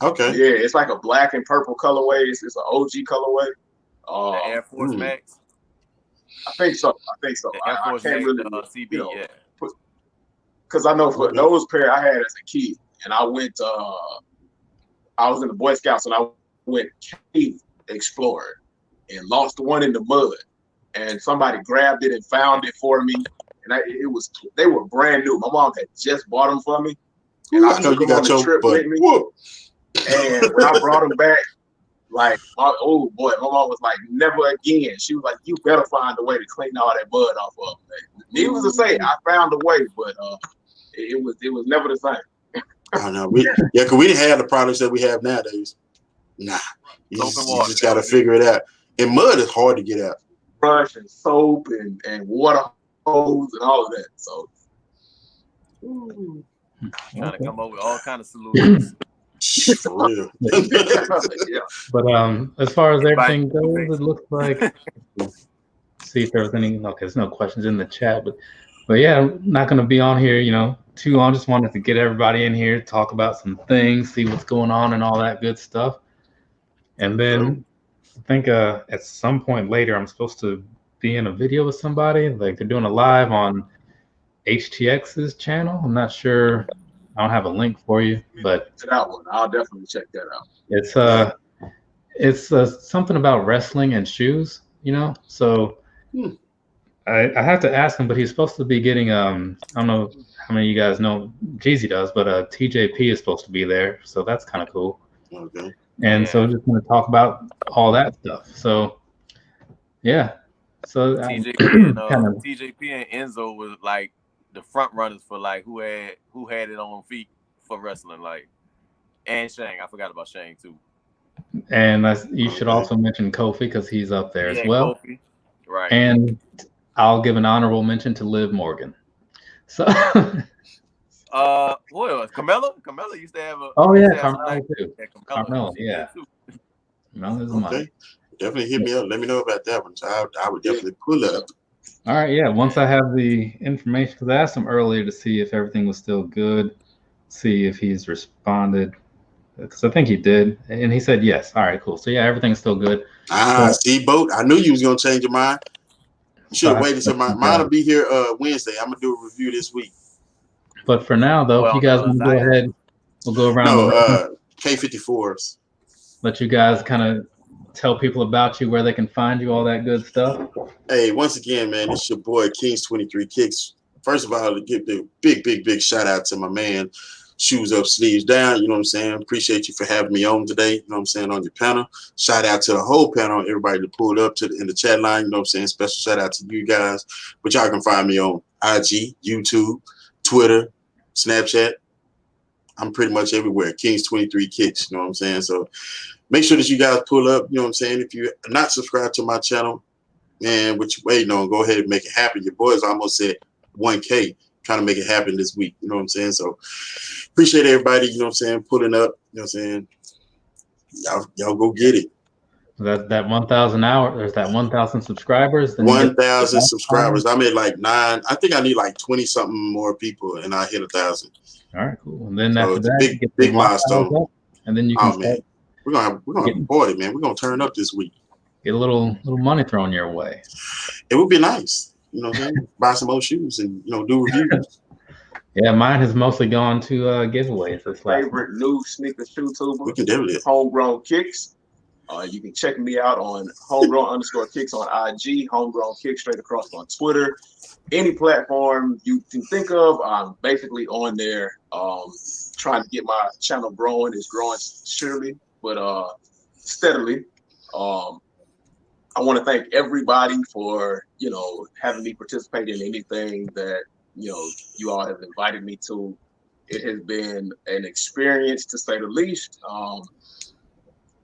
Okay. Yeah, it's like a black and purple colorway. It's an OG colorway. The Air Force Max. I think so. The Air Force I can't Max, really, CB, because I know for those pair I had as a kid, and I went. I was in the Boy Scouts, and I went cave exploring, and lost one in the mud, and somebody grabbed it and found it for me, and they were brand new. My mom had just bought them for me, and I took them on the trip with me. Whoa. And when I brought them back, my mom was like, never again. She was like, you better find a way to clean all that mud off of them. Needless to say, I found a way, but it was never the same. I know. Because we didn't have the products that we have nowadays. Nah. You just got to figure it out. And mud is hard to get out. Brush and soap and water hose and all of that. So trying to come up with all kind of solutions. For real. But as far as everything goes, it looks like. See if there was any. Okay, there's no questions in the chat, but yeah, I'm not gonna be on here, too long. Just wanted to get everybody in here, talk about some things, see what's going on, and all that good stuff. And then I think at some point later, I'm supposed to be in a video with somebody. Like they're doing a live on HTX's channel. I'm not sure. I don't have a link for you, but that one, I'll definitely check that out. It's something about wrestling and shoes, So I have to ask him, but he's supposed to be getting I don't know how many of you guys know Jezzy does, but TJP is supposed to be there, so that's kind of cool. Okay. And so just going to talk about all that stuff. So yeah, so TJP and Enzo was like the front runners for like who had it on feet for wrestling, like, and Shang. I forgot about Shang too. And you should also mention Kofi because he's up there as well. Kofi. Right. And I'll give an honorable mention to Liv Morgan. So what else? Carmella used to have a. Oh yeah, Carmella too. Yeah, Carmella, yeah. Carmella's mine. Definitely hit me up. Let me know about that one. So I would definitely pull up. All right, yeah. Once I have the information, because I asked him earlier to see if everything was still good, see if he's responded, because I think he did, and he said yes. All right, cool. So yeah, everything's still good. See, Boat. I knew you was gonna change your mind. You should have waited. So mine will be here Wednesday. I'm gonna do a review this week. But for now, though, if you guys want to go ahead, we'll go around. No, K54s. Let you guys kind of tell people about you, where they can find you, all that good stuff. Hey, once again, man, it's your boy Kings23Kicks. First of all, to give the big shout out to my man, Shoes Up, Sleeves Down. You know what I'm saying? Appreciate you for having me on today. You know what I'm saying? On your panel. Shout out to the whole panel, everybody that pulled up in the chat line. You know what I'm saying? Special shout out to you guys. But y'all can find me on IG, YouTube, Twitter, Snapchat. I'm pretty much everywhere. Kings23Kicks. You know what I'm saying? So make sure that you guys pull up. You know what I'm saying? If you're not subscribed to my channel, man, what you waiting on? Go ahead and make it happen. Your boys almost at 1K. Trying to make it happen this week. You know what I'm saying? So appreciate everybody, you know what I'm saying, pulling up. You know what I'm saying? Y'all go get it. That 1,000 hours, there's that 1,000 subscribers. 1,000 subscribers. I'm at like 9. I think I need like 20 something more people, and I hit 1,000. All right, cool. And then so after it's that, a big milestone. Up, and then you can man. We're gonna have a party, man. We're gonna turn up this week. Get a little money thrown your way. It would be nice. You know what I'm saying? Buy some old shoes and do reviews. Yeah, mine has mostly gone to giveaways. This favorite new sneaker shoe tuber. We can definitely HomeGrown Kicks. You can check me out on HomeGrown_Kicks on IG, HomeGrown Kicks straight across on Twitter. Any platform you can think of, I'm basically on there. Trying to get my channel growing. It's growing surely, but steadily. I want to thank everybody for, having me participate in anything that, you all have invited me to. It has been an experience, to say the least.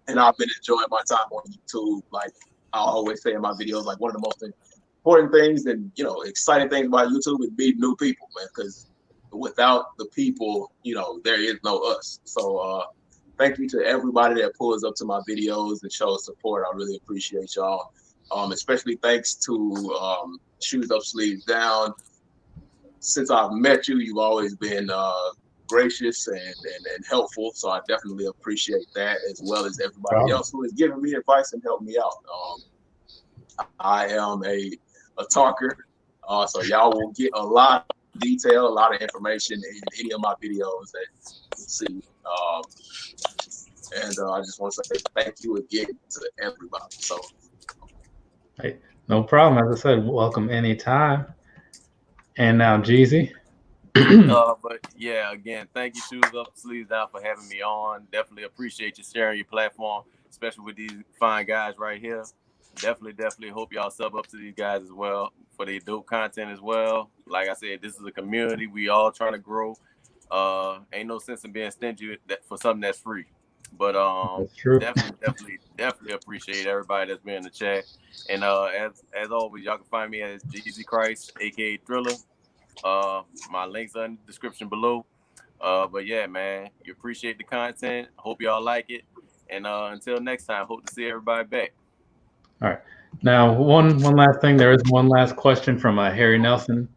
And I've been enjoying my time on YouTube. Like I always say in my videos, like one of the most important things and, exciting things about YouTube is meeting new people, man, because without the people, there is no us. So thank you to everybody that pulls up to my videos and shows support. I really appreciate y'all. Especially thanks to Shoes Up, Sleeves Down. Since I've met you, you've always been gracious and helpful. So I definitely appreciate that, as well as everybody else who has given me advice and helped me out. I am a talker, so y'all will get a lot of detail, a lot of information in any of my videos that you see. And I just want to say thank you again to everybody. So, hey, no problem. As I said, welcome anytime. And now, Jezzy. But yeah, again, thank you, Shoes Up, Sleeves Down, for having me on. Definitely appreciate you sharing your platform, especially with these fine guys right here. Definitely hope y'all sub up to these guys as well for their dope content as well. Like I said, this is a community. We all trying to grow. Ain't no sense in being stingy for something that's free. But definitely appreciate everybody that's been in the chat. And as always, y'all can find me as Jezzy Christ, aka Thriller. My links are in the description below. But yeah, man, you appreciate the content. Hope y'all like it. And until next time, hope to see everybody back. All right. Now, one last thing. There is one last question from Harry Nelson,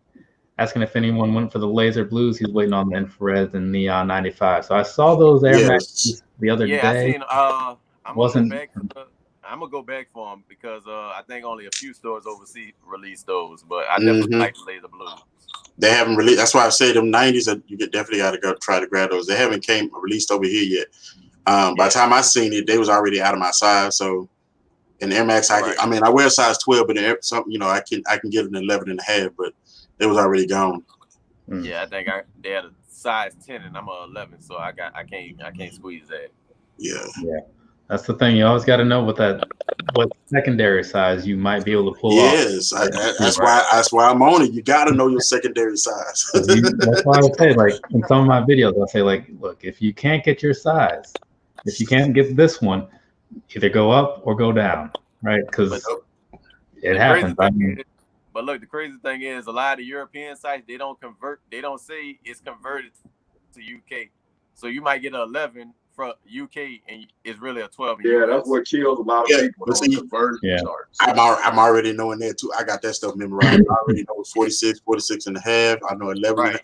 asking if anyone went for the laser blues. He's waiting on the infrared and neon 95. So I saw those Air Max the other day. I seen. I'm gonna go back for them because I think only a few stores overseas released those, but I definitely like the laser blues. They haven't released. That's why I say them 90s. You definitely got to go try to grab those. They haven't released over here yet. By the time I seen it, they was already out of my size. So, in Air Max, I wear a size 12, but I can get an 11 and a half, but they was already gone. Yeah, I think they had a size 10 and I'm a 11, so I can't squeeze that. Yeah. That's the thing. You always got to know what secondary size you might be able to pull off. Yes, that's why I'm on it. You got to know your secondary size. That's why I say, like, in some of my videos, I'll say, like, look, if you can't get your size, if you can't get this one, either go up or go down, right? Because it happens. But look, the crazy thing is, a lot of European sites, they don't say it's converted to UK. So you might get an 11 from UK and it's really a 12. Yeah, that's what kills a lot of people on the conversion charts. I'm already knowing that too. I got that stuff memorized. I already know 46, 46 and a half. I know 11. Right.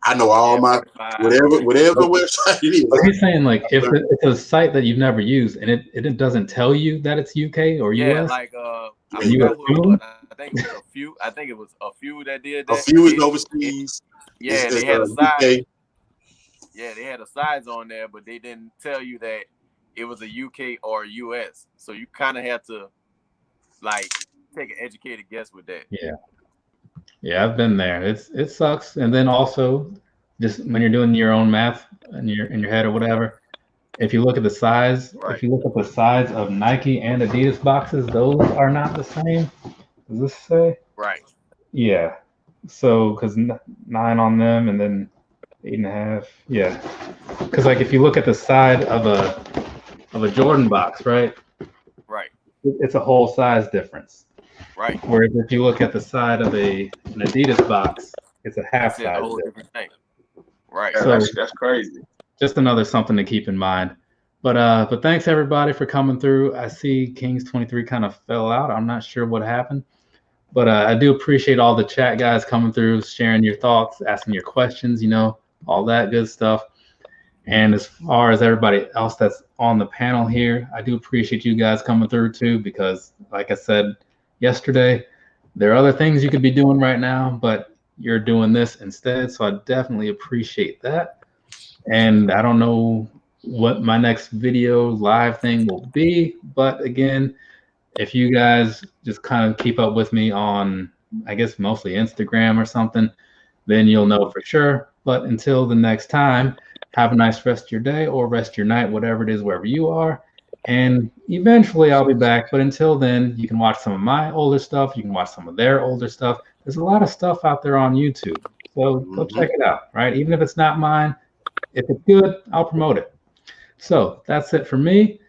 I know all my whatever website it is. But he's saying, like, if it's a site that you've never used and it doesn't tell you that it's UK or US, like I think it was a few. I think it was a few that did that. A few is overseas. They had a size. Yeah, they had a size on there, but they didn't tell you that it was a UK or US. So you kind of had to, like, take an educated guess with that. Yeah, I've been there. It sucks. And then also, just when you're doing your own math in your head or whatever, if you look at the size, if you look at the size of Nike and Adidas boxes, those are not the same. Does this say? Right. Yeah. So, because 9 on them and then 8.5. Yeah. Because, like, if you look at the side of a Jordan box, right? Right. It's a whole size difference. Right. Whereas if you look at the side of an Adidas box, it's a half size difference. Thing. Right. Yeah, so that's crazy. Just another something to keep in mind. But thanks everybody for coming through. I see Kings23 kind of fell out. I'm not sure what happened. But I do appreciate all the chat guys coming through, sharing your thoughts, asking your questions, all that good stuff. And as far as everybody else that's on the panel here, I do appreciate you guys coming through too, because like I said yesterday, there are other things you could be doing right now, but you're doing this instead. So I definitely appreciate that. And I don't know what my next video live thing will be, but again, if you guys just kind of keep up with me on, I guess, mostly Instagram or something, then you'll know for sure. But until the next time, have a nice rest of your day or rest of your night, whatever it is, wherever you are. And eventually I'll be back. But until then, you can watch some of my older stuff. You can watch some of their older stuff. There's a lot of stuff out there on YouTube. So go check it out, right? Even if it's not mine, if it's good, I'll promote it. So that's it for me.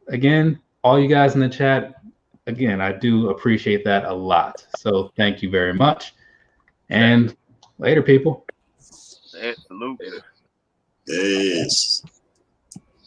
Again, all you guys in the chat, again, I do appreciate that a lot. So thank you very much. And later, people. Salute. Yes.